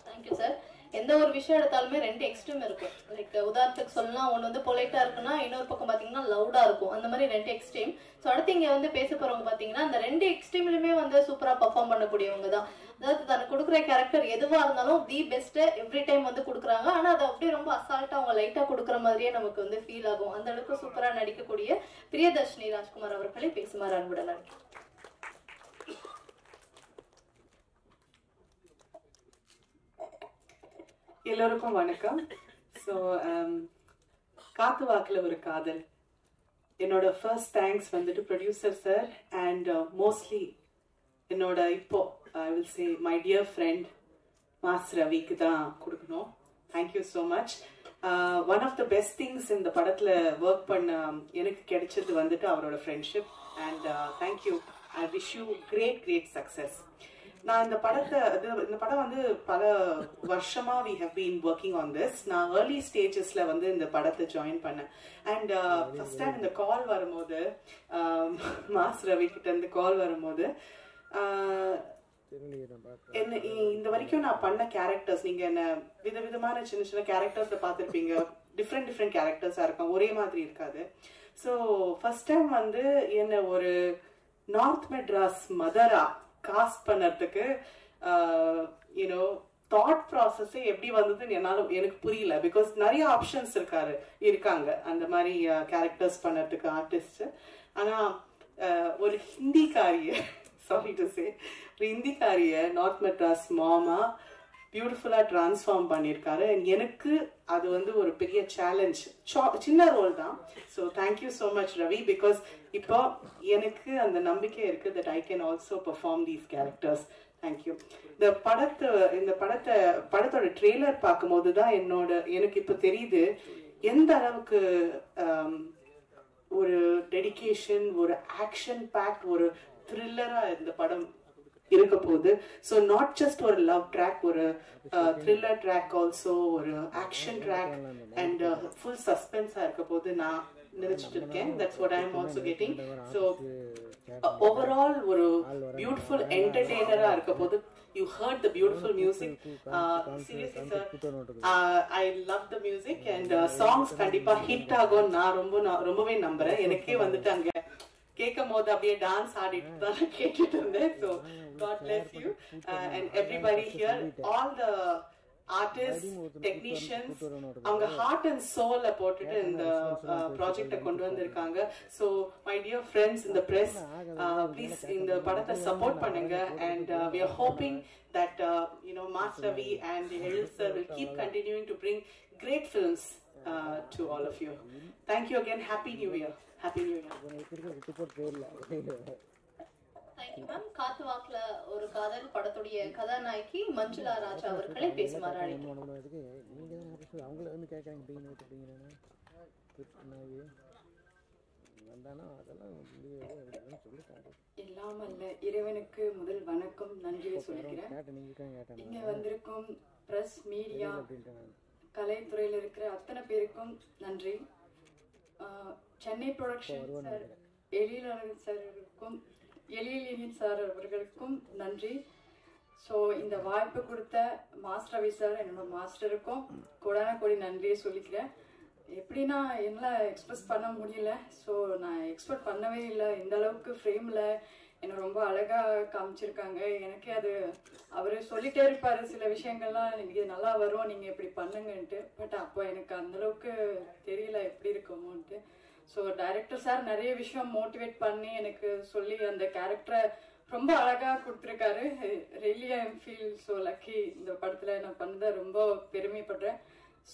Thank you sir. எந்த ஒரு விஷயம் எடுத்தாலுமே ரெண்டு எக்ஸ்ட்ரீம் இருக்கும். லைக் உதாரணத்துக்கு சொல்லலாம், ஒன்று வந்து பொலைட்டா இருக்குன்னா இன்னொரு பக்கம் பார்த்தீங்கன்னா லவுடா இருக்கும். அந்த மாதிரி ரெண்டு எக்ஸ்ட்ரீம். ஸோ அடுத்து இங்கே வந்து பேச போறவங்க பார்த்தீங்கன்னா அந்த ரெண்டு எக்ஸ்ட்ரீம்லையுமே வந்து சூப்பரா பர்ஃபார்ம் பண்ணக்கூடியவங்க தான். அதாவது தனக்கு கொடுக்குற கேரக்டர் எதுவாக இருந்தாலும் தி பெஸ்ட் எவ்ரி டைம் வந்து கொடுக்குறாங்க. ஆனால் அதை அப்படியே ரொம்ப அசால்ட்டா அவங்க லைட்டா கொடுக்குற மாதிரியே நமக்கு வந்து ஃபீல் ஆகும். அந்த அளவுக்கு சூப்பரா நடிக்கக்கூடிய பிரியதர்ஷினி ராஜ்குமார் அவர்களை பேசுமாறு அன்புடன் அழைக்கிறேன்.
எல்லோருக்கும் வணக்கம். ஸோ காத்து வாக்கில் ஒரு காதல், என்னோட ஃபர்ஸ்ட் தேங்க்ஸ் வந்துட்டு ப்ரொடியூசர் சார் அண்ட் மோஸ்ட்லி என்னோட இப்போ I will say my dear friend mass ரவிக்கு தான் கொடுக்கணும். Thank you so much. One of the best things இந்த படத்தில் ஒர்க் பண்ண எனக்கு கிடைச்சது வந்துட்டு அவரோட friendship. And thank you. I wish you great success. நான் இந்த படம் வந்து பல வருஷமா we have been working on this. நான் ஏர்லி ஸ்டேஜஸ்ல வந்து இந்த படத்தை ஜாயின் பண்ணேன். அண்ட் ஃபர்ஸ்ட் டைம் இந்த கால் வரும்போது, மாஸ் ரவி கிட்ட இருந்து கால் வரும்போது, என்ன இந்த வரைக்கும் நான் பண்ண கேரக்டர்ஸ், நீங்க என்ன விதவிதமான சின்ன கேரக்டர்ஸ்ல பார்த்துருப்பீங்க. டிஃப்ரெண்ட் கேரக்டர்ஸா இருக்கும், ஒரே மாதிரி இருக்காது. ஸோ ஃபர்ஸ்ட் டைம் வந்து என்ன ஒரு நார்த் மெட்ராஸ் மதரா காஸ்ட் பண்ணறதுக்கு யூனோ தாட் ப்ராசஸே எப்படி வந்ததுன்னு எனக்கு புரியல. பிகாஸ் நிறைய ஆப்ஷன்ஸ் இருக்காங்க அந்த மாதிரி கேரக்டர்ஸ் பண்ணறதுக்கு ஆர்டிஸ்ட். ஆனா ஒரு ஹிந்திக்காரிய சாரி டு சே ஒரு ஹிந்திக்காரிய நார்த் மெட்ராஸ் மாமா பியூட்டிஃபுல்லா டிரான்ஸ்ஃபார்ம் பண்ணியிருக்காரு. எனக்கு அது வந்து ஒரு பெரிய சேலஞ்ச். சின்ன ரோல் தான். So thank you so much Ravi. Because இப்போ எனக்கு அந்த நம்பிக்கை இருக்கு that I can also perform these characters. Thank you. இந்த படத்தோட ட்ரெய்லர் பார்க்கும்போது தான் எனக்கு இப்போ தெரியுது எந்த அளவுக்கு ஒரு டெடிகேஷன், ஒரு ஆக்ஷன் பேக்ட், ஒரு த்ரில்லரா இந்த படம் இருக்க போகுது. ஸோ நாட் ஜஸ்ட் ஒரு லவ் ட்ராக், ஒரு த்ரில்லர் ட்ராக், ஆல்சோ ஒரு ஆக்ஷன் ட்ராக் அண்ட் ஃபுல் சஸ்பென்ஸா இருக்க போகுது நான் நினைச்சிட்டு இருக்கேன். That's what I am also getting. So overall ஒரு பியூட்டிஃபுல் என்டர்டெய்னரா இருக்க போது. You heard the beautiful music. Seriously sir, I love the music and songs கண்டிப்பா ஹிட் ஆகும் நான் ரொம்பவே நம்புறேன். எனக்கே வந்துட்டு அங்க கேட்கும் போது அப்படியே டான்ஸ் ஆடிட்டு தான் கேட்டுட்டு இருந்தேன். So God bless you and everybody here, all the artists, technicians, அவங்க heart and soul போட்டுட்டு இந்த ப்ராஜெக்ட்டை கொண்டு வந்திருக்காங்க. So my dear friends in the press, please இந்த படத்தை support பண்ணுங்க and we are hoping that Mas Ravi and Eril sir will keep continuing to bring great films to all of you. Thank you again. Happy New Year. Happy New Year.
Thank you ma'am. காத்து வாக்குல ஒரு காதல் படத்துடைய கதாநாயகி மஞ்சுளா ராஜா அவர்களை பேசுமாறு அழைக்கிறேன்.
எல்லாம் அல்ல இறைவனுக்கு முதல் வணக்கம் நன்றியை சொல்கிறேன். இங்க வந்திருக்கும் பிரஸ், மீடியா, கலைத்துறையில் இருக்கிற அத்தனை பேருக்கும் நன்றி. சென்னை ப்ரொடக்ஷன் சார், எழிலரன் சாருக்கும் எழிலனின் சார் அவர்களுக்கும் நன்றி. ஸோ இந்த வாய்ப்பு கொடுத்த மாஸ்டர் ரவி சார், என்னோட மாஸ்டருக்கும் கோடான கோடி நன்றியை சொல்லிக்கிறேன். எப்படின்னா என்னால் எக்ஸ்பிரஸ் பண்ண முடியல. ஸோ நான் எக்ஸ்பெக்ட் பண்ணவே இல்லை இந்த அளவுக்கு ஃப்ரேமில் என்னை ரொம்ப அழகாக காமிச்சிருக்காங்க. எனக்கே அது அவர் சொல்லிட்டே இருப்பார் சில விஷயங்கள்லாம், இது நல்லா வரும் நீங்கள் இப்படி பண்ணுங்கன்ட்டு. பட் அப்போ எனக்கு அந்தளவுக்கு தெரியல எப்படி இருக்குமோன்ட்டு. ஸோ டைரக்டர் சார் நிறைய விஷயம் மோட்டிவேட் பண்ணி எனக்கு சொல்லி அந்த கேரக்டரை ரொம்ப அழகாக கொடுத்துருக்காரு. Really I feel so lucky. இந்த படத்தில் நான் பண்ணதை ரொம்ப பெருமைப்படுறேன்.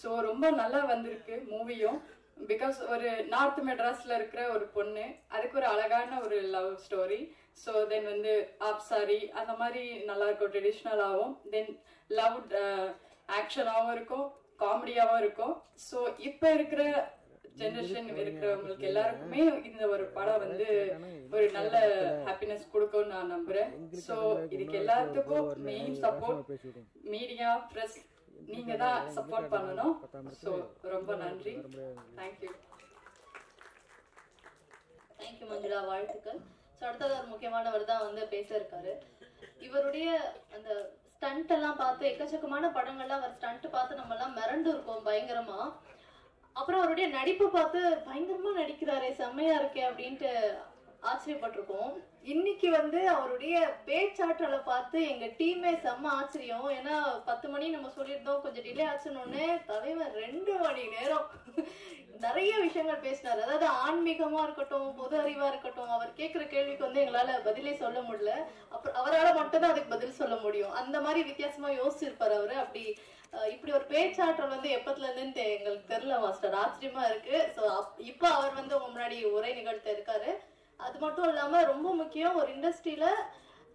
ஸோ ரொம்ப நல்லா வந்திருக்கு மூவியும். பிகாஸ் ஒரு நார்த் மெட்ராஸில் இருக்கிற ஒரு பொண்ணு, அதுக்கு ஒரு அழகான ஒரு லவ் ஸ்டோரி. ஸோ தென் வந்து ஆப்சாரி அந்த மாதிரி நல்லா இருக்கும், ட்ரெடிஷ்னலாகவும். தென் லவ் ஆக்ஷனாகவும் இருக்கும், காமெடியாகவும் இருக்கும். ஸோ இப்போ இருக்கிற ஜெனரேஷன் இருக்கிறவங்களுக்கு எல்லாருக்குமே இந்த ஒரு படம் வந்து ஒரு நல்ல ஹாப்பினஸ் கொடுக்கும்னு நான் நம்புறேன். ஸோ இதுக்கு எல்லாத்துக்கும் மெயின் சப்போர்ட் மீடியா, பிரஸ், நீங்க தான் சப்போர்ட் பண்ணணும். ஸோ ரொம்ப நன்றி. தேங்க்யூ.
தேங்க்யூ மஞ்சுளா, வாழ்த்துக்கள். ஸோ அடுத்தது ஒரு முக்கியமானவர் தான் வந்து பேச இருக்காரு. இவருடைய அந்த ஸ்டண்ட் எல்லாம் பார்த்து, எக்கச்சக்கமான படங்கள்லாம் அவர் ஸ்டண்ட் பார்த்து நம்ம எல்லாம் மிரண்டு இருக்கோம் பயங்கரமா. அப்புறம் அவருடைய நடிப்பு பார்த்து பயங்கரமா நடிக்கிறாரே, செம்மையா இருக்கே அப்படின்ட்டு ஆச்சரியப்பட்டிருக்கோம். இன்னைக்கு வந்து அவருடைய பேச்சாற்றலை பார்த்து எங்க டீமே செம்ம ஆச்சரியம். ஏன்னா 10 மணி நம்ம சொல்லியிருந்தோம், கொஞ்சம் டிலே ஆச்சுன்னு தலைவர் 2 மணி நேரம் நிறைய விஷயங்கள் பேசினாரு. அதாவது ஆன்மீகமா இருக்கட்டும், பொது அறிவா இருக்கட்டும், அவர் கேட்கிற கேள்விக்கு வந்து எங்களால பதிலே சொல்ல முடியல. அப்புறம் அவரால் மட்டும்தான் அதுக்கு பதில் சொல்ல முடியும். அந்த மாதிரி வித்தியாசமா யோசிச்சிருப்பாரு அவரு. அப்படி இப்படி ஒரு பேச்சாற்றல் வந்து எப்பத்துல இருந்து எங்களுக்கு தெரியல மாஸ்டர், ஆச்சரியமா இருக்கு. ஸோ இப்போ அவர் வந்து உங்க முன்னாடி உரை நிகழ்த்த இருக்காரு. அது மட்டும் இல்லாம ரொம்ப முக்கியம், ஒரு இண்டஸ்ட்ரியில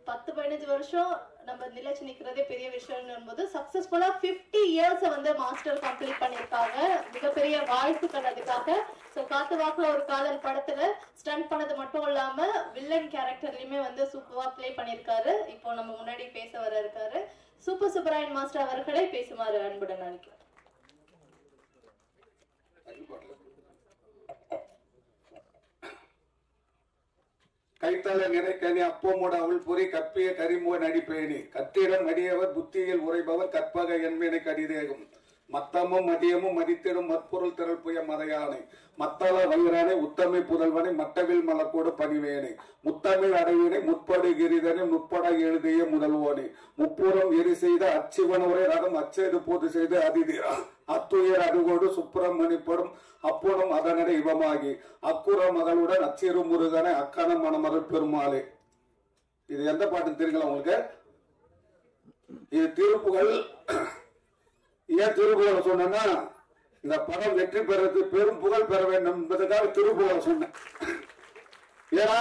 10-15 வருஷம் நம்ம நிலைச்சு நிக்கிறதே பெரிய விஷயம் போது சக்சஸ்ஃபுல்லா 50 இயர்ஸ் வந்து மாஸ்டர் கம்ப்ளீட் பண்ணிருக்காங்க. மிகப்பெரிய வாழ்த்துக்கள் அதுக்காக. ஸோ காத்து வாக்குல ஒரு காதல் படத்துல ஸ்டண்ட் பண்ணது மட்டும் இல்லாம வில்லன் கேரக்டர்லயுமே வந்து சூப்பரா பிளே பண்ணிருக்காரு. இப்போ நம்ம முன்னாடி பேச வர இருக்காரு. சூப்பர் சுப்பராயன் மாஸ்டர் அவர்களை பேசுமாறு அன்புடன் அழைக்கிறேன்.
கைத்தல நிறைக்கணி அப்போமோட அவள் பொறி கப்பிய கரிமுக நடிப்பேணி கத்திடம் மடியவர் புத்தியில் உரைபவர் கற்பக என்பனை கடிதேகும் மத்தமும் மதியமும் மதித்திடும் மற்பொருள் திரள் புய மதையானை மத்தள வயிறானை உத்தமை புதல்வனை மட்டவில் மலக்கோடு பணிவேனை முத்தமிழ் அடைவினை முற்படு கிரிதனை முற்பட எழுதிய முதல்வோனை முப்புறம் எரி செய்த அச்சிவன் உரை ரகம் அச்செய்து போது செய்து அதிதி அத்துயர் அதுகோடு சுப்பிரமணிப்படும் அப்புறம் அதனடை இவமாகி அக்குற மகளுடன் அச்சிறு முருகனை அக்கண மணமகள் பெருமாளே. இது எந்த பாட்டுன்னு தெரியுங்களா உங்களுக்கு? இது திருப்புகள். ஏன் திருப்புகழ் சொன்னா, இந்த படம் வெற்றி பெறது பெரும் புகழ் பெற வேண்டும் என்பதற்காக திருப்புகழ் சொன்னேன். ஏன்னா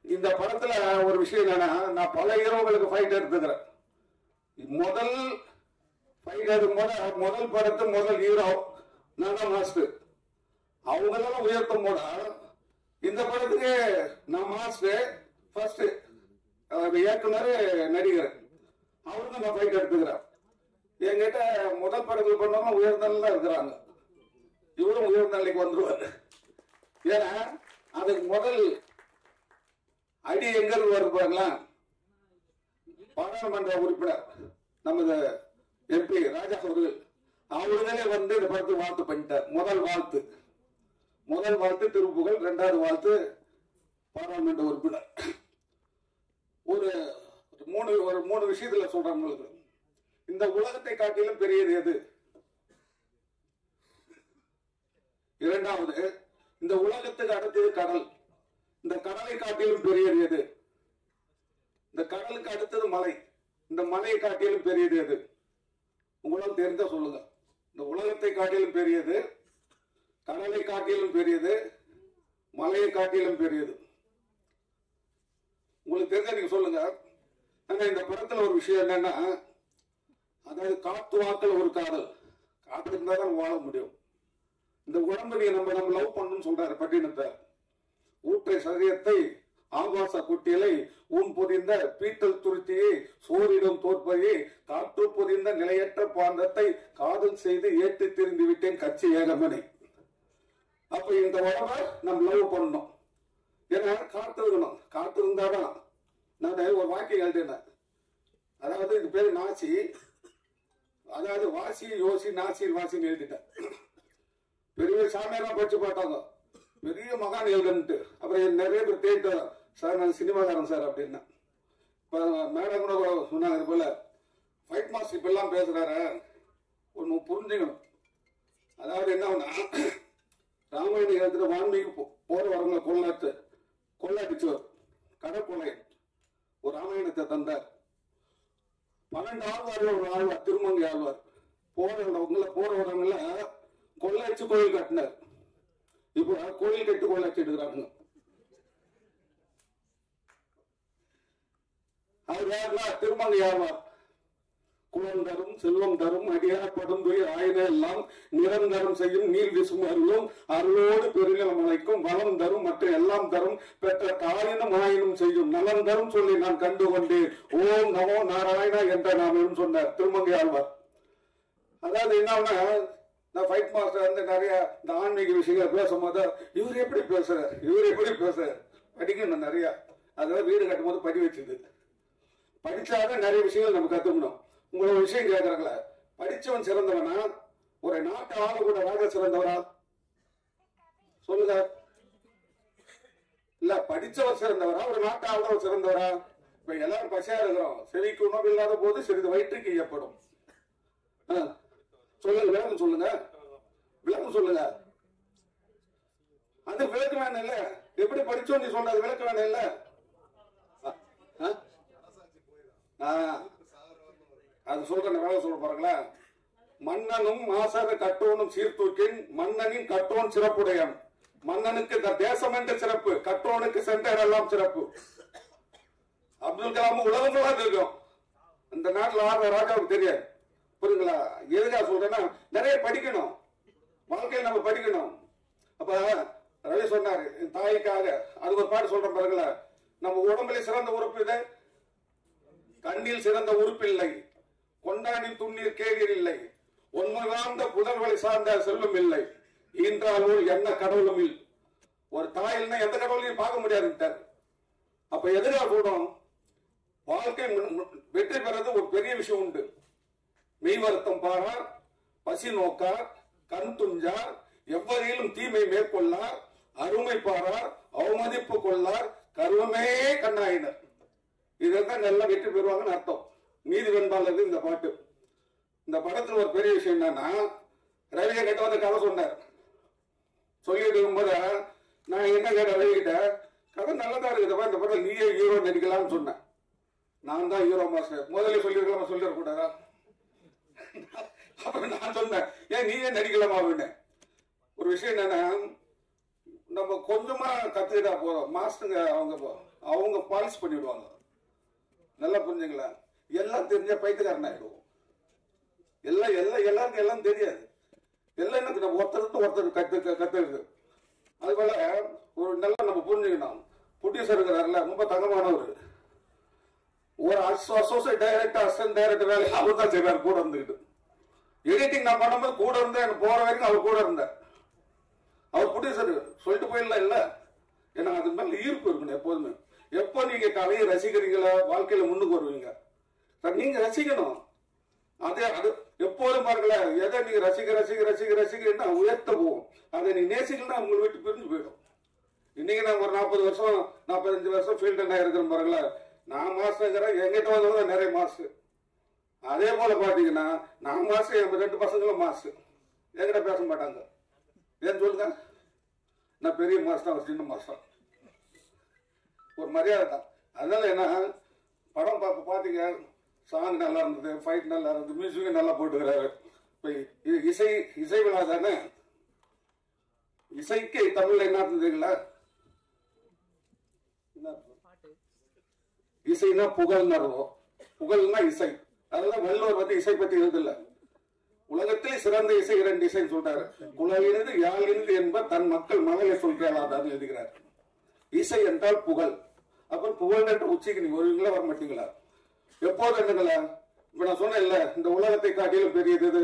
இந்த படத்துல ஒரு விஷயம் என்னன்னா, நான் பல ஹீரோங்களுக்கு ஃபைட் எடுத்துக்கிறேன். முதல் ஃபைட் எடுக்கும் போது முதல் படத்து முதல் ஹீரோ நான் மாஸ்டர். அவங்களெல்லாம் உயர்த்தும் போது இந்த படத்துக்கு நான் மாஸ்டர் ஃபர்ஸ்ட் இயக்குனர் நடிகர் அவருக்கும் நான் ஃபைட் எடுத்துக்கிறேன். என்கிட்ட முதல் படத்தில் பண்ணவங்க உயர்ந்தலாம் இருக்கிறாங்க, இவரும் உயர்ந்தலைக்கு வந்துருவாரு. ஏன்னா அதுக்கு முதல் அடி எங்க இருந்து வருவாங்களா, பாராளுமன்ற உறுப்பினர் நமது எம்பி ராஜா அவர்கள் அவர்களே வந்து இந்த படத்துக்கு வாழ்த்து பண்ணிட்டார். முதல் வாழ்த்து திருப்புகழ், இரண்டாவது வாழ்த்து பாராளுமன்ற உறுப்பினர். ஒரு மூணு விஷயத்துல சொல்றாங்க உங்களுக்கு. இந்த உலகத்தை காட்டிலும் பெரியது எது? இரண்டாவது, இந்த உலகத்துக்கு அடுத்தது கடல். இந்த கடலை காட்டிலும் பெரியது எது? இந்த கடலுக்கு அடுத்தது மலை. இந்த மலையை காட்டிலும் பெரியது எது? உங்களுக்கு தெரிஞ்சா சொல்லுங்க. இந்த உலகத்தை காட்டிலும் பெரியது, கடலை காட்டிலும் பெரியது, மலையை காட்டிலும் பெரியது. உங்களுக்கு தெரிஞ்சா நீங்க சொல்லுங்க. ஆனா இந்த படத்துல ஒரு விஷயம் என்னன்னா, அதாவது காத்து வாக்கல் ஒரு காதல். காத்து இருந்தா தான் வாழ முடியும். இந்த உடம்பு நீங்க நம்ம லவ் பண்ணணும்னு சொல்றாரு பட்டினத்தை. ஊற்றை சரியத்தை ஆபாச குட்டியலை ஊன் பொதிந்த பீட்டல் துருத்தியை சோரிடம் தோற்பையை காற்று பொதிந்த நிலையற்ற பாந்தத்தை காதல் செய்து ஏற்று திரிந்து விட்டேன் கட்சி ஏகமனை. அப்ப இந்த உடம்ப நம்ம லவ் பண்ணணும். ஏன்னா காத்து இருக்கணும். காத்து இருந்தாதான். நான் ஒரு வாக்கியம் எழுதினேன். அதாவது இது பேரு நாசி, அதாவது வாசி யோசி நாசி வாசின்னு எழுதிட்டேன். பெரிய சாமியெல்லாம் படிச்சு பார்த்தாங்க, பெரிய மகான் எழுதுன்ட்டு. அப்புறம் நிறைய பேர் தேட்டு சார் நான் சினிமாக்காரன் சார் அப்படின்னா. இப்போ மேடம் கூட சொன்னாங்க, இது போல ஃபைட் மாஸ்டர் இப்பெல்லாம் பேசுறாரு, ஒன்று புரிஞ்சுக்கணும். அதாவது என்னன்னா, ராமாயண காலத்தில் வான்மீகி போற வரவங்க கொள்ளாடிச்சவர் கடற்கொலை ஒரு ராமாயணத்தை தந்தார். 12 ஆழ்வார்கள் ஒரு ஆழ்வார், திருமங்கை ஆழ்வார். போற வரவங்கள கொள்ளாச்சு கோயில் கட்டினார். இப்போ கோயில் கட்டு கொள்ளாச்சு எடுக்கிறாங்க. அவர் யாருன்னா திருமங்கை ஆழ்வார். குலம் தரும் செல்வம் தரும் அடியார் படுந்துய ஆயுத எல்லாம் நிரந்தரம் செய்யும் நீர் விசும் அருளும் அருளோடு பெருநிலம் அழைக்கும் வளம் தரும் மற்ற எல்லாம் தரும் பெற்ற தாயினும் ஆயினும் செய்யும் நலம் தரும் சொல்லி நான் கண்டு கொண்டேன் ஓம் நமோ நாராயணா என்ற நாமம் சொன்னார் திருமங்கை ஆழ்வார். அதாவது என்னன்னா, நான் ஃபைட் மாஸ்டர் வந்து நிறைய இந்த ஆன்மீக விஷயங்கள் பேசும்போது இவர் எப்படி பேசுறாரு படிக்கணும் நிறைய. அதாவது வீடு கட்டும் போது படி வச்சுது, படிச்சாதான் நிறைய விஷயங்கள் நம்ம கத்துக்கணும். உங்களை ஒரு விஷயம் கேட்கறாங்களே, படிச்சவன் சிறந்தவனா, ஒரு நாட்டு ஆளக்கூட ராஜா சிறந்தவரா சொல்லுங்க. இல்ல படிச்சவர் சிறந்தவரா, ஒரு நாட்டு ஆளவர் சிறந்தவரா? இப்ப எல்லாரும் பசியா இருக்கிறோம், செவிக்கு உணவு இல்லாத போது சிறிது வயிற்றுக்கு ஏற்படும். சொல்லுங்க, விளக்கம் சொல்லுங்க. அது விளக்க வேணும் இல்ல? எப்படி படிச்சோம் நீ சொல்றது விளக்க வேணும் இல்ல? அது சொல்றேன், வேலை சொல்ல பாருங்களா. மன்னனும் மாசர கட்டோனும் சீர்தூக்கின் மன்னனின் கட்டோன் சிறப்புடையான். மன்னனுக்கு தேசம் என்ற சிறப்பு, கட்டோனுக்கு சென்டர் எல்லாம் சிறப்பு. அப்துல் கலாம் உலகம் ஃபுல்லா தெரியும், இந்த நாட்டில் ஆறு ராஜாவுக்கு தெரியாது. புரியுங்களா? எதுக்காக சொல்றேன்னா, நிறைய படிக்கணும், வாழ்க்கையில் நம்ம படிக்கணும். அப்ப ரவி சொன்னாரு தாய்க்காக, அது ஒரு பாட்டு சொல்றேன் பாருங்களா. நம்ம உடம்புல சிறந்த உறுப்பு இது, கண்ணில் சிறந்த உறுப்பில்லை, கொண்டாடின் துண்ணீர் கேளீர் இல்லை, உண்மைவார்ந்த புதல்வரை சார்ந்த செல்லும் இல்லை, ஈன்றாலோர் என்ன கடவுளும் இல்லை. ஒரு தாயில்னா எந்த கடவுளையும் பார்க்க முடியாது. அப்ப எதுக்காக சொல்றோம், வாழ்க்கை வெற்றி பெறது ஒரு பெரிய விஷயம் உண்டு. மெய் வருத்தம் பாரார், பசி நோக்கார், கண் துஞ்சார், எவ்வகையிலும் தீமை மேற்கொள்ளார், அருமை பாரார், அவமதிப்பு கொள்ளார், கருவமே கண்ணாயினர். இதெல்லாம் நல்லா வெற்றி பெறுவாங்கன்னு அர்த்தம். நீதி வெண்பாளர் இந்த பாட்டு. இந்த படத்துல ஒரு பெரிய விஷயம் என்னன்னா, ரவியை கிட்ட வந்து கதை சொன்னார். சொல்லிட்டு இருக்கும்போது நான் என்ன கேட்டேன் ரவி கிட்ட, கதை நல்லதா இருக்குதுப்பா, இந்த படத்தில் நீயே ஹீரோ நடிக்கலாம்னு சொன்னேன். நான் தான் ஹீரோ மாஸ்டர். முதல்ல சொல்லிருக்கலாம், சொல்லிடக்கூடாதா? அப்புறம் நான் சொன்னேன், ஏன் நீயே நடிக்கலாமா அப்படின்னு. ஒரு விஷயம் என்னன்னா, நம்ம கொஞ்சமா கத்துக்கிட்டா போதும், மாஸ்டருங்க அவங்க பாலிஷ் பண்ணிவிடுவாங்க. நல்லா புரிஞ்சுங்களா? எல்லாம் தெரிஞ்ச பைத்தியக்காரன் ஆயிடுவோம். எல்லாருக்கும் எல்லாம் தெரியாது. எல்லாம் என்ன நம்ம ஒருத்தருக்கு ஒருத்தர் கத்துக்கிறது. அதுபோல ஒரு நல்ல நம்ம ப்ரொடியூசர் இருக்கிறாருல, ரொம்ப தங்கமானவர். ஒரு அசோசியேட் டைரக்டர், அசிஸ்டன்ட் டைரக்டர் வேலை அவர் தான் செய்வார் கூட இருந்துக்கிட்டு. எடிட்டிங் நான் பண்ணும்போது கூட இருந்தேன், எனக்கு போற வரைக்கும் அவர் கூட இருந்தேன். அவர் ப்ரொடியூசர் சொல்லிட்டு போயிடலாம் இல்ல, எனக்கு அது மேல ஈர்ப்பு இருக்கணும் எப்போதுமே. எப்போ நீங்க கலையை ரசிக்கிறீங்களா, வாழ்க்கையில முன்னுக்கு வருவீங்க. நீங்க ரசிக்கணும். அது எப்போதும் பாருங்களேன், எதை நீங்க ரசிக்கிறீங்கன்னா உயர்த்த போகும். அதை நீ நேசிக்கலாம், உங்களை விட்டு பிரிஞ்சு போயிடும். இன்னைக்கு நான் ஒரு 40 வருஷம் 45 வருஷம் ஃபீல்டு நான் இருக்கிறேன் பாருங்களேன். நான் மாஸ்டர் இருக்கிறேன், எங்கிட்ட வந்தவங்க நிறைய மாஸ்டர். அதே போல பாத்தீங்கன்னா நான் மாஸ்டர், என் 2 பசங்களும் மாஸ்டர். என்கிட்ட பேச மாட்டாங்க. ஏன்னு சொல்லுங்க, நான் பெரிய மாஸ்டர், அவர் சின்ன மாஸ்டர். ஒரு மரியாதை தான். அதனால என்ன, படம் பாத்தீங்க, சாங் நல்லா இருந்தது, ஃபைட் நல்லா இருந்தது, மியூசிக்கும் நல்லா போட்டுக்கிறாரு. இப்ப இசை விழா தானே. இசைக்கு தமிழ்ல என்ன இருந்ததுங்களா? இசைனா புகழ்னா இருக்கும், புகழ்னா இசை. அதெல்லாம் வள்ளுவர் வந்து இசை பத்தி எழுதல. உலகத்தில் சிறந்த இசை 2 இசைன்னு சொல்றாரு. குழலினது யாழினது என்பர் தன் மக்கள் மகளை சொல் கேளாதான்னு எழுதுகிறார். இசை என்றால் புகழ். அப்புறம் புகழ் என்ற உச்சிக்கு நீங்க வருவீங்களா, வர மாட்டீங்களா? எப்போது என்னங்களா? இப்ப நான் சொன்னேன் இல்ல, இந்த உலகத்தை காட்டிலும் பெரியது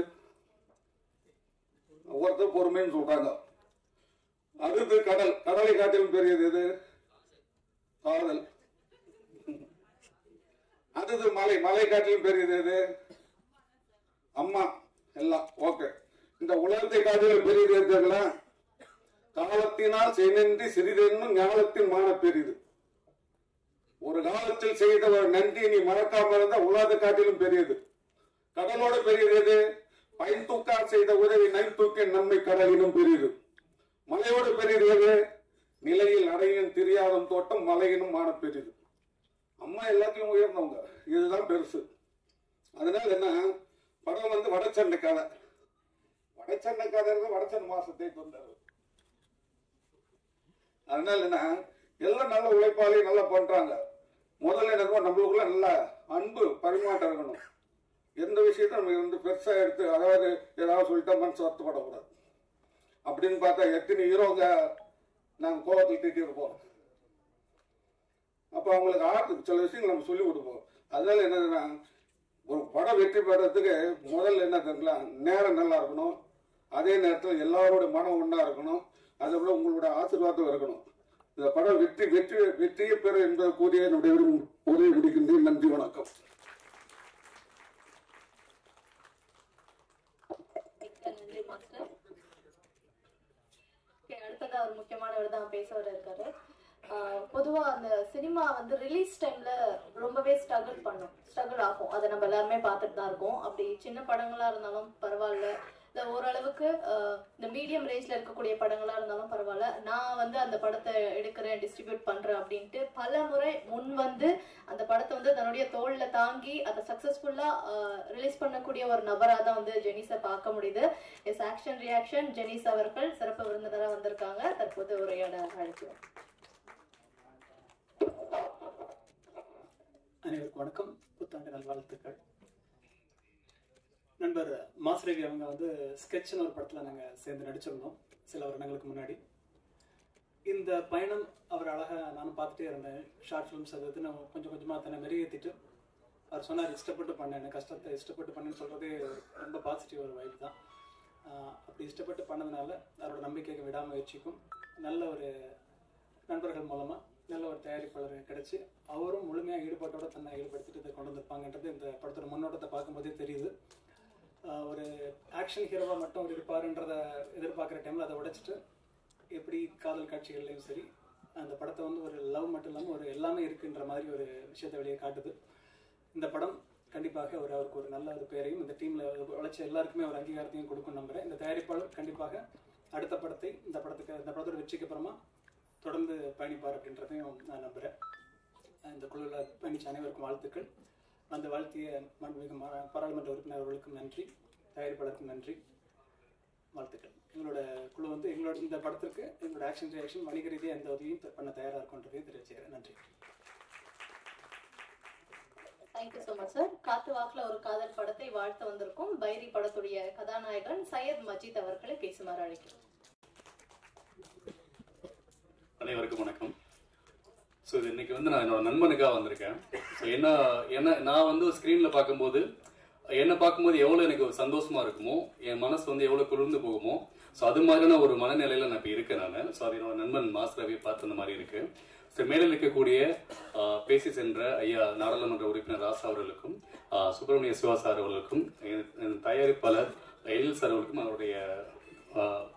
ஒவ்வொருத்தர் பொறுமைன்னு சொல்றாங்க. அடுத்து கடல், கடலை காட்டிலும் பெரியது எது? காதல். அடுத்து மலை, மலை காட்டிலும் பெரியது எது? அம்மா. எல்லாம் ஓகே. இந்த உலகத்தை காட்டிலும் பெரியது எதுங்களா? காலத்தினால் செய்நின்றி சிறிதென்னும் ஞானத்தின் மான பெரிது. ஒரு காலத்தில் செய்த ஒரு நன்றி நீ மறக்காம இருந்தா உலகத்தை காட்டிலும் பெரியது. கடலோட பெரியது எது? பயன் தூக்கார் செய்த உதவி நைன் தூக்கின் நன்மை கடலினும் பெரியது. மலையோட பெரியது எது? நிலையில் அடையின் தெரியாத தோட்டம் மலையினும் மான பெரியது. அம்மா எல்லாத்தையும் உயர்ந்தவங்க, இதுதான் பெருசு. அதனால என்ன, படம் வந்து வடச்சண்டை கதை. வடச்சண்டை கதை வடச்சண்டை மாசத்தை வந்தாரு. அதனால என்ன, எல்லாம் நல்ல உழைப்பாளி நல்லா பண்றாங்க. முதல்ல என்ன, நம்மளுக்குள்ள நல்ல அன்பு பரிமாற்றம் இருக்கணும். எந்த விஷயத்த நம்ம வந்து பெருசா எடுத்து, அதாவது ஏதாவது சொல்லிட்டா மனசு வருத்தப்படக்கூடாது. அப்படின்னு பார்த்தா எத்தனை ஹீரோங்க நாங்க கோபத்தில் திட்டிட்டு போறோம். அப்ப அவங்களுக்கு ஆர்டத்துக்கு சில விஷயங்கள் நம்ம சொல்லி கொடுப்போம். அதனால என்னதுன்னா, ஒரு படம் வெற்றி பெறதுக்கு முதல்ல என்ன தெரியுங்களா, நேரம் நல்லா இருக்கணும். அதே நேரத்தில் எல்லாரோட மனம் ஒன்றா இருக்கணும். அதை விட உங்களோட ஆசீர்வாதம் இருக்கணும். இந்த படம் வெற்றியே பெறும் என்பதை கூறிய என்னுடைய உரையை முடிக்கின்றேன். நன்றி, வணக்கம்.
அடுத்ததா ஒரு முக்கியமானவர் தான் பேச வர இருக்காரு. பொதுவா அந்த சினிமா வந்து ரிலீஸ் டைம்ல ரொம்பவே ஸ்ட்ரகிள் ஆகும். அதை நம்ம எல்லாருமே பார்த்துட்டு தான் இருக்கோம். அப்படி சின்ன படங்களா இருந்தாலும் பரவாயில்ல, இல்லை ஓரளவுக்கு இந்த மீடியம் ரேஞ்ச்ல இருக்கக்கூடிய படங்களா இருந்தாலும் பரவாயில்ல, நான் வந்து அந்த படத்தை எடுக்கிறேன், டிஸ்ட்ரிபியூட் பண்றேன் அப்படின்ட்டு பல முறை முன் வந்து அந்த படத்தை வந்து தன்னுடைய தோல்ல தாங்கி அதை சக்சஸ்ஃபுல்லா ரிலீஸ் பண்ணக்கூடிய ஒரு நபரா தான் வந்து ஜெனிஸை பார்க்க முடியுது. எஸ் ஆக்ஷன் ரியாக்ஷன் ஜெனிஸ் அவர்கள் சிறப்பு விருந்தினராக வந்திருக்காங்க. தற்போது உரையாட அழைக்கிறோம்.
அனைவருக்கும் வணக்கம், புத்தாண்டு நல்வாழ்த்துக்கள். நண்பர் மாஸ்ரவி அவங்க வந்து ஸ்கெட்ச்னு ஒரு படத்தில் நாங்கள் சேர்ந்து நடிச்சிருந்தோம் சில வருடங்களுக்கு முன்னாடி. இந்த பயணம் அவர் அழகாக நானும் பார்த்துட்டே இருந்தேன். ஷார்ட் ஃபிலிம்ஸ் அது நான் கொஞ்சம் கொஞ்சமாக தன்னை மெருகேற்றிட்டு அவர் சொன்னார், இஷ்டப்பட்டு பண்ணேன், கஷ்டத்தை இஷ்டப்பட்டு பண்ணேன்னு சொல்கிறதே ரொம்ப பாசிட்டிவ் ஒரு வைப் தான். அப்படி இஷ்டப்பட்டு பண்ணதுனால அவரோட நம்பிக்கைக்கு விடாமுயற்சிக்கும் நல்ல ஒரு நண்பர்கள் மூலமாக நல்ல ஒரு தயாரிப்பாளர் கிடைச்சி அவரும் முழுமையாக ஈடுபாட்டோட தன்னை ஈடுபடுத்திட்டு இதை கொண்டு வந்திருப்பாங்கன்றது இந்த படத்தோட முன்னோட்டத்தை பார்க்கும்போதே தெரியுது. ஒரு ஆக்ஷன் ஹீரோவாக மட்டும் அவர் இருப்பாருன்றதை எதிர்பார்க்குற டைமில் அதை உடைச்சிட்டு எப்படி காதல் காட்சிகள்லையும் சரி அந்த படத்தை வந்து ஒரு லவ் மட்டும் இல்லாமல் ஒரு எல்லாமே இருக்குன்ற மாதிரி ஒரு விஷயத்தை வெளியே காட்டுது. இந்த படம் கண்டிப்பாக அவருக்கு ஒரு நல்ல ஒரு பேரையும் இந்த டீமில் உழைச்ச எல்லாருக்குமே ஒரு அங்கீகாரத்தையும் கொடுக்கும் நம்புகிறேன். இந்த தயாரிப்பாளர் கண்டிப்பாக அடுத்த படத்தை இந்த படத்தோட வெற்றிக்கு அப்புறமா தொடர்ந்து பயணிப்பார் அப்படின்றதையும் நான் நம்புகிறேன். இந்த குழுவில் பயணிச்ச அனைவருக்கும் வாழ்த்துக்கள். அந்த வாழ்த்திய மாண்புமிகு பாராளுமன்ற உறுப்பினர் அவர்களுக்கும் நன்றி, தயாரிப்பாளருக்கும் நன்றி, வாழ்த்துக்கள். எங்களோட குழு வந்து எங்களோட இந்த படத்திற்கு எங்களோட ஆக்ஷன் ரியாக்ஷன் வணிக ரீதியாக எந்த உதவியும் பண்ண தயாராக இருக்கும்ன்றதையும் தெரிவிச்சுக்கிறேன். நன்றி.
Thank you so much sir. காத்து வாக்குல ஒரு காதல் படத்தை வாழ்த்து வந்திருக்கும் பைரி படத்துடைய கதாநாயகன் சையத் மஜீத் அவர்களை பேசுமாறு அழைக்கிறோம்.
அனைவருக்கும் வணக்கம். ஸோ இது இன்னைக்கு வந்து நான் என்னோட நண்பனுக்காக வந்திருக்கேன். ஸோ என்ன நான் வந்து ஸ்க்ரீனில் பார்க்கும்போது என்னை பார்க்கும்போது எவ்வளோ எனக்கு ஒரு சந்தோஷமா இருக்குமோ, என் மனசு வந்து எவ்வளோ குளிர்ந்து போகுமோ, ஸோ அது மாதிரியான ஒரு மனநிலையில் நான் இப்போ இருக்கேன் நான். ஸோ அது என்னோட நண்பன் மாஸ் ரவி பார்த்து அந்த மாதிரி இருக்கு. ஸோ மேலில் இருக்கக்கூடிய பேசி சென்ற ஐயா நாடாளுமன்ற உறுப்பினர் ராசா அவர்களுக்கும், சுப்பிரமணிய சிவா சார் அவர்களுக்கும், தயாரிப்பாளர் எழில் சார் அவர்களுக்கும், அவருடைய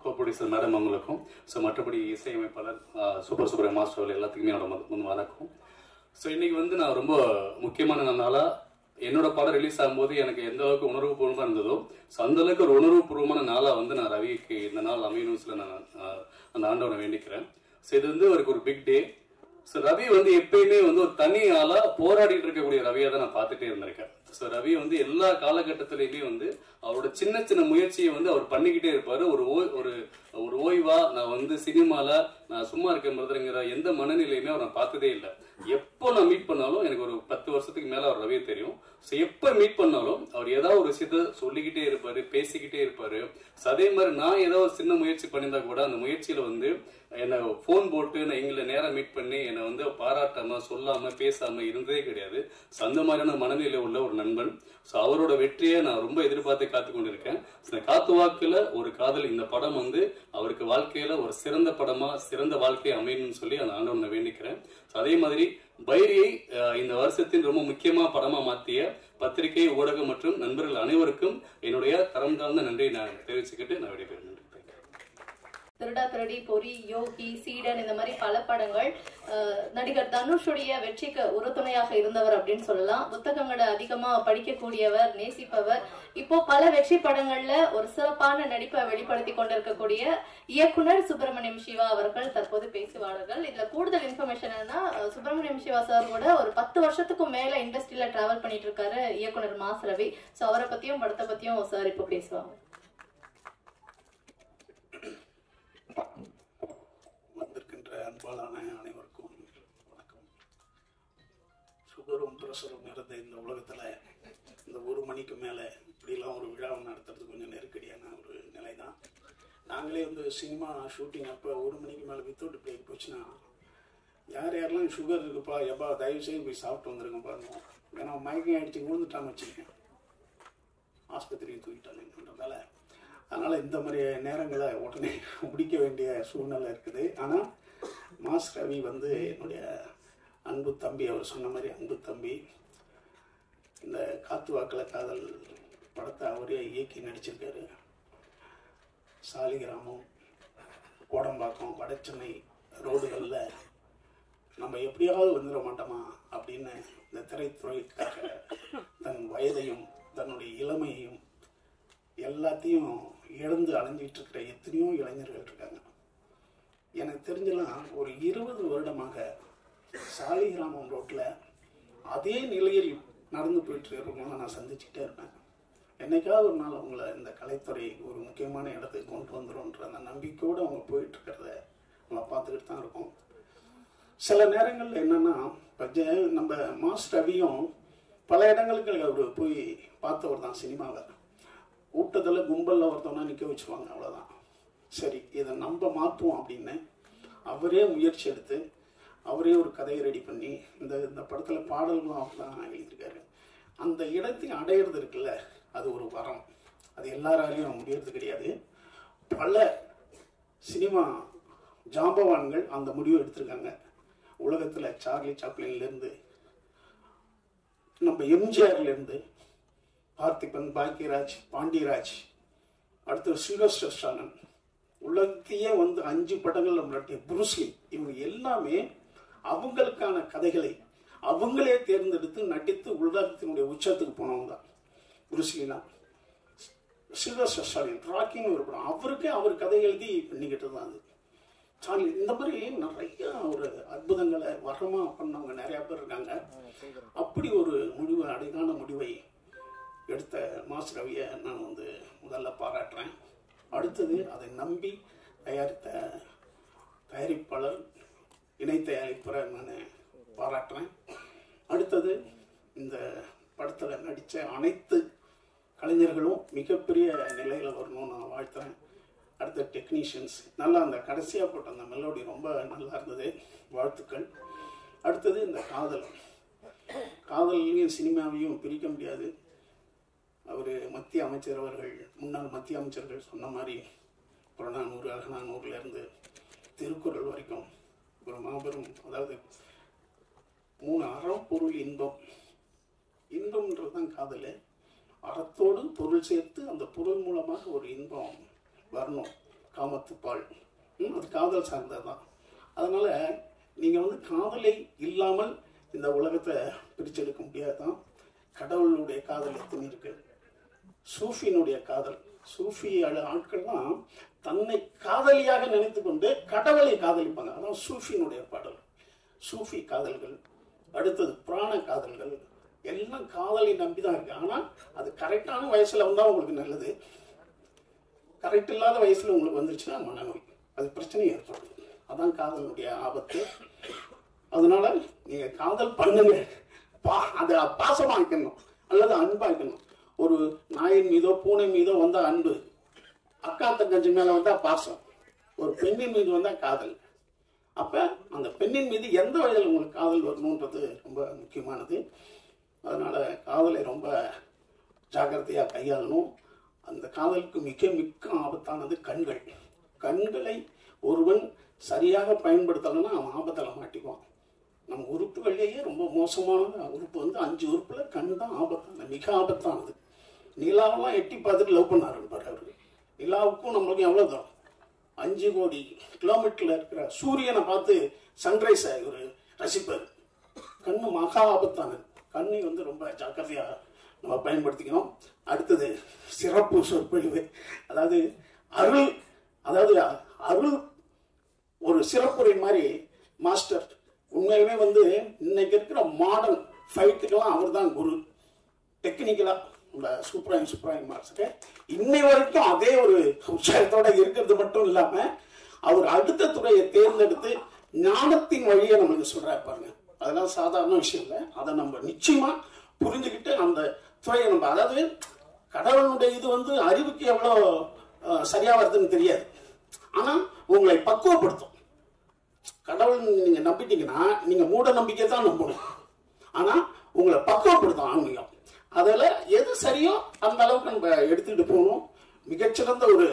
கோ ப்ரொடியூசர் மேடம் அவங்களுக்கும், ஸோ மற்றபடி இசையமைப்பாளர் சூப்பர் மாஸ்டர் அவர்கள் எல்லாத்துக்குமே என்னோட வணக்கம். ஸோ இன்னைக்கு வந்து நான் ரொம்ப முக்கியமான நாளாக என்னோட படம் ரிலீஸ் ஆகும்போது எனக்கு எந்த அளவுக்கு உணர்வுபூர்வமாக இருந்ததோ, ஸோ அந்த அளவுக்கு ஒரு உணர்வுபூர்வமான நாளாக வந்து நான் ரவிக்கு இந்த நாள் அமையணும்ல நான் அந்த ஆண்டவனை வேண்டிக்கிறேன். ஸோ இது வந்து அவருக்கு ஒரு பிக் டே. ஸோ ரவி வந்து எப்பயுமே வந்து ஒரு தனி ஆளா போராடிட்டு இருக்கக்கூடிய ரவியை தான் நான் பார்த்துட்டே இருந்திருக்கேன். ஸோ ரவி வந்து எல்லா காலகட்டத்திலையுமே வந்து அவரோட சின்ன சின்ன முயற்சியை வந்து அவர் பண்ணிக்கிட்டே இருப்பாரு. ஒரு ஓய்வா நான் வந்து சினிமால நான் சும்மா இருக்கேன் பிரதருங்கிற எந்த மனநிலையுமே அவர் நான் பார்த்ததே இல்லை. எப்போ நான் மீட் பண்ணாலும் எனக்கு ஒரு 10 வருஷத்துக்கு மேல அவர் ரவியை தெரியும். ஸோ எப்போ மீட் பண்ணாலும் அவர் ஏதாவது ஒரு விஷயத்த சொல்லிக்கிட்டே இருப்பாரு, பேசிக்கிட்டே இருப்பாரு. ஸோ அதே மாதிரி நான் ஏதாவது ஒரு சின்ன முயற்சி பண்ணியிருந்தா கூட அந்த முயற்சியில வந்து என்னை ஃபோன் போட்டு நான் எங்களை நேரம் மீட் பண்ணி என்னை வந்து பாராட்டாம சொல்லாம பேசாம இருந்ததே கிடையாது. ஸோ அந்த மாதிரியான மனநிலை உள்ள ஒரு நண்பன். ஸோ அவரோட வெற்றியை நான் ரொம்ப எதிர்பார்த்து காத்து கொண்டிருக்கேன். காத்து வாக்குல ஒரு காதல் இந்த படம் வந்து அவருக்கு வாழ்க்கையில ஒரு சிறந்த படமா சிறந்த வாழ்க்கையை அமையணும்னு சொல்லி அந்த ஆண்டவனை வேண்டிக்கிறேன். அதே மாதிரி பைரியை இந்த வருஷத்தின் ரொம்ப முக்கியமா படமா மாத்திய பத்திரிகை, ஊடகம் மற்றும் நண்பர்கள் அனைவருக்கும் என்னுடைய தரம் தாழ்ந்த நன்றியை நான் தெரிவிச்சுக்கிட்டு நான் விடைபெறுகிறேன்.
திருடா திருடி, பொறி, யோகி, சீடன் இந்த மாதிரி பல படங்கள் நடிகர் தனுஷுடைய வெற்றிக்கு உறுதுணையாக இருந்தவர் அப்படின்னு சொல்லலாம். புத்தகங்களை அதிகமா படிக்கக்கூடியவர், நேசிப்பவர். இப்போ பல வெற்றி படங்கள்ல ஒரு சிறப்பான நடிப்பை வெளிப்படுத்தி கொண்டிருக்கக்கூடிய இயக்குனர் சுப்பிரமணியம் சிவா அவர்கள் தற்போது பேசுவார்கள். இதுல கூடுதல் இன்ஃபர்மேஷன் என்னன்னா, சுப்பிரமணியம் சிவா சார் கூட ஒரு 10 வருஷத்துக்கும் மேல இண்டஸ்ட்ரியில டிராவல் பண்ணிட்டு இருக்காரு இயக்குனர் மாஸ் ரவி. சோ அவரை பத்தியும் படத்தை பத்தியும் சார் இப்போ பேசுவாங்க.
வந்திருக்கின்ற அன்பாளான அனைவருக்கும் வணக்கம். சுகரும் பிரஷரும் நிறைந்த இந்த உலகத்துல இந்த 1 மணிக்கு மேல இப்படிலாம் ஒரு விழாவை நடத்துறது கொஞ்சம் நெருக்கடியான ஒரு நிலை தான். நாங்களே வந்து சினிமா ஷூட்டிங் அப்போ 1 மணிக்கு மேல வித்தவுட் பிரேக் போச்சுன்னா யார் யாரெல்லாம் சுகர் இருக்குப்பா எப்பா தயவு செய்து போய் சாப்பிட்டு வந்துருங்க பாருங்க. ஏன்னா மயக்கம் ஆயிடுச்சு விழுந்துட்டான்னு வச்சுருக்கேன், ஆஸ்பத்திரிக்கு தூக்கிட்டாங்கன்றதால. அதனால் இந்த மாதிரி நேரங்களை உடனே முடிக்க வேண்டிய சூழ்நிலை இருக்குது. ஆனால் மாஸ் ரவி வந்து என்னுடைய அன்பு தம்பி, அவர் சொன்ன மாதிரி அன்பு தம்பி. இந்த காத்து வாக்கில் காதல் படத்தை அவரே இயக்கி நடிச்சிருக்காரு. சாலிகிராமம், கோடம்பாக்கம், வடச்சென்னை ரோடுகளில் நம்ம எப்படியாவது வந்துட மாட்டோமா அப்படின்னு இந்த திரைத்துறைக்காக தன் வயதையும் தன்னுடைய இளமையையும் எல்லாத்தையும் இழந்து அலைஞ்சிட்டு இருக்கிற எத்தனையோ இளைஞர்கள் இருக்காங்க. எனக்கு தெரிஞ்சலாம் ஒரு 20 வருடமாக சாலிகிராமம் ரோட்டில் அதே நிலையில் நடந்து போயிட்டு இருக்கிறவங்கள நான் சந்திச்சுக்கிட்டே இருப்பேன். என்னைக்காவது ஒரு நாள் அவங்கள இந்த கலைத்துறை ஒரு முக்கியமான இடத்துக்கு கொண்டு வந்துடும்ன்ற அந்த நம்பிக்கையோடு அவங்க போயிட்டு இருக்கிறத நம்ம பார்த்துக்கிட்டு தான் இருக்கோம். சில நேரங்களில் என்னன்னா, நம்ம மாஸ் ரவியும் பல இடங்களுக்கு அவர் போய் பார்த்தவர் தான். சினிமாவை கூட்டத்தில் கும்பலில் ஒருத்தவனா நிற்க வச்சுருவாங்க, அவ்வளோதான். சரி, இதை நம்ம மாற்றுவோம் அப்படின்னு அவரே முயற்சி எடுத்து அவரே ஒரு கதையை ரெடி பண்ணி இந்த படத்தில் பாடல்களும் அவர் தான் எழுதியிருக்காரு. அந்த இடத்தை அடையிறது இருக்குல்ல, அது ஒரு வரம். அது எல்லாராலையும் முடியறது கிடையாது. பல சினிமா ஜாம்பவான்கள் அந்த முடிவை எடுத்திருக்காங்க. உலகத்தில் சார்லி சாப்ளின்லேருந்து, நம்ம எம்ஜிஆர்லேருந்து, பார்த்திபன், பாக்கியராஜ், பாண்டியராஜ், அடுத்து சில்வஸ்டர் ஸ்டாலன், உலகத்தையே வந்து 5 படங்கள் நம்மளுடைய புருஸ்லி, இவங்க எல்லாமே அவங்களுக்கான கதைகளை அவங்களே தேர்ந்தெடுத்து நடித்து உலகத்தினுடைய உச்சத்துக்கு போனவங்க தான். புருஸ்லினா, சில்வஸ்டர் ஸ்டாலின் ராக்கின்னு ஒரு படம், அவருக்கே அவர் கதை எழுதி பண்ணிக்கிட்டு தான் அது. சார்லி, இந்த மாதிரி நிறைய ஒரு அற்புதங்களை வரமா பண்ணவங்க நிறைய பேர் இருக்காங்க. அப்படி ஒரு முடிவு, அழகான முடிவை எடுத்த மாஸ் ரவியை நான் வந்து முதல்ல பாராட்டுறேன். அடுத்தது அதை நம்பி தயாரித்த தயாரிப்பாளர், இணை தயாரிப்பரை நான் பாராட்டுறேன். அடுத்தது இந்த படத்தில் நடித்த அனைத்து கலைஞர்களும் மிகப்பெரிய நிலையில் வரணும்னு நான் வாழ்த்துறேன். அடுத்த டெக்னீஷியன்ஸ், நல்லா அந்த கடைசியாக போட்ட அந்த மெலோடி ரொம்ப நல்லா இருந்தது, வாழ்த்துக்கள். அடுத்தது இந்த காதல். காதலையும் சினிமாவையும் பிரிக்க முடியாது. அவர் மத்திய அமைச்சர் அவர்கள், முன்னாள் மத்திய அமைச்சர்கள் சொன்ன மாதிரி புறநானூறு அகநானூறுலேருந்து திருக்குறள் வரைக்கும் ஒரு மாபெரும், அதாவது 3 அறம் பொருள் இன்பம். இன்பம்ன்றது தான் காதல். அறத்தோடு பொருள் சேர்த்து அந்த பொருள் மூலமாக ஒரு இன்பம் வரணும். காமத்துப்பால் அது காதல் சார்ந்ததுதான். அதனால நீங்கள் வந்து காதலை இல்லாமல் இந்த உலகத்தை பிரிச்செடுக்க முடியாதுதான். கடவுளுடைய காதல் எத்தனை இருக்கு. சூஃபியினுடைய காதல், சூஃபி ஆட்கள்லாம் தன்னை காதலியாக நினைத்து கொண்டு கடவுளை காதலிப்பாங்க. அதான் சூஃபியினுடைய பாடல், சூஃபி காதல்கள். அடுத்தது புராண காதல்கள், எல்லாம் காதலை நம்பி தான் இருக்கு. ஆனால் அது கரெக்டான வயசுல வந்தால் உங்களுக்கு நல்லது, கரெக்ட் இல்லாத வயசுல உங்களுக்கு வந்துருச்சுன்னா மனநோய், அது பிரச்சனை ஏற்படும். அதான் காதலுடைய ஆபத்து. அதனால நீங்க காதல் பண்ணுங்க, அதை பாசமாக்கணும் அல்லது அன்பாக்கணும். ஒரு நாயின் மீதோ பூனை மீதோ வந்தா அன்பு, அக்கா தங்கச்சி மேல வந்தா பாசம், ஒரு பெண்ணின் மீது வந்தா காதல். அப்ப அந்த பெண்ணின் மீது எந்த வயதில் உங்களுக்கு காதல் வரணுன்றது ரொம்ப முக்கியமானது. அதனால காதலை ரொம்ப ஜாக்கிரதையா கையாளணும். அந்த காதலுக்கு மிக ஆபத்தானது கண்கள். கண்களை ஒருவன் சரியாக பயன்படுத்தலைன்னா அவன் ஆபத்தில் மாட்டிக்குவான். நம்ம உறுப்புகள்லேயே ரொம்ப மோசமான உறுப்பு வந்து 5 உறுப்புல கண் தான் ஆபத்தான, மிக ஆபத்தானது. நிலாவெல்லாம் எட்டி பார்த்துட்டு லவ் பண்ணாருன்னு பாரு அவரு. நிலாவுக்கும் நம்மளுக்கும் எவ்வளோ தூரம், 5 கோடி கிலோமீட்டர்ல இருக்கிற சூரியனை பார்த்து சன்ரைஸை ஒரு ரசிப்பார். கண்ணு மகா ஆபத்தானது. கண்ணை வந்து ரொம்ப ஜாக்கிரதையா நம்ம பயன்படுத்திக்கணும். அடுத்தது சிறப்பு சொற்பொழிவு, அதாவது அருள். அதாவது அருள் ஒரு சிறப்புரை மாதிரி மாஸ்டர். உண்மையிலுமே வந்து இன்னைக்கு இருக்கிற மாடர்ன் ஃபைட்டுக்கெல்லாம் அவர் தான் குரு. டெக்னிக்கலா சூப்பராயின் மாஸ்டர் இன்னை வரைக்கும் அதே ஒரு உற்சாகத்தோட இருக்கிறது மட்டும் இல்லாம அவர் அடுத்த துறையை தேர்ந்தெடுத்து ஞானத்தின் வழியை நம்மளுக்கு சொல்றாரு பாருங்க. அதெல்லாம் சாதாரண விஷயம் இல்லை. அதை நம்ம நிச்சயமா புரிஞ்சுக்கிட்டு அந்த துறையை நம்ம, அதாவது கடவுளுடைய இது வந்து அறிவுக்கு எவ்வளோ சரியா வருதுன்னு தெரியாது, ஆனா உங்களை பக்குவப்படுத்தும். கடவுள் நீங்க நம்பிட்டீங்கன்னா நீங்க மூட நம்பிக்கை தான் நம்பணும், ஆனா உங்களை பக்குவப்படுத்தும் ஆன்மீகம். அதில் எது சரியோ அந்த அளவுக்கு நம்ம எடுத்துக்கிட்டு போகணும். மிகச்சிறந்த ஒரு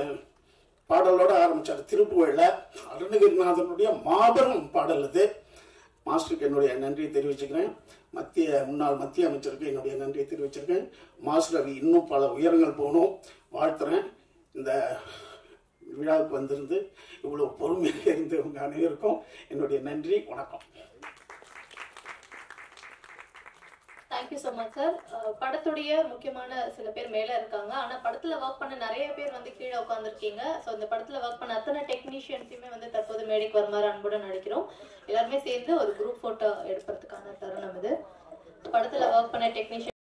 பாடலோட ஆரம்பிச்சார் திருப்புகழ்ல. அருணகிரிநாதனுடைய மாபெரும் பாடல் இது. மாஸ்டருக்கு என்னுடைய நன்றியை தெரிவிச்சுக்கிறேன். முன்னாள் மத்திய அமைச்சருக்கு என்னுடைய நன்றியை தெரிவிச்சிருக்கேன். மாஸ்டர் ரவி இன்னும் பல உயரங்கள் போகணும் வாழ்த்துறேன். இந்த விழாவுக்கு வந்திருந்து இவ்வளவு பொறுமையாக இருந்து உங்க அனைவருக்கும் என்னுடைய நன்றி, வணக்கம்.
Thank you so much sir. படத்துடைய முக்கியமான சில பேர் மேல இருக்காங்க, ஆனா படத்துல ஒர்க் பண்ண நிறைய பேர் வந்து கீழே உட்காந்துருக்கீங்க. ஸோ இந்த படத்துல ஒர்க் பண்ண அத்தனை டெக்னீஷியன்ஸுமே வந்து தற்போது மேடைக்கு வருமாறு அன்புடன் நடிக்கிறோம். எல்லாருமே சேர்ந்து ஒரு குரூப் போட்டோ எடுப்பதற்கான தருணம் இது. படத்துல ஒர்க் பண்ண டெக்னீஷியன்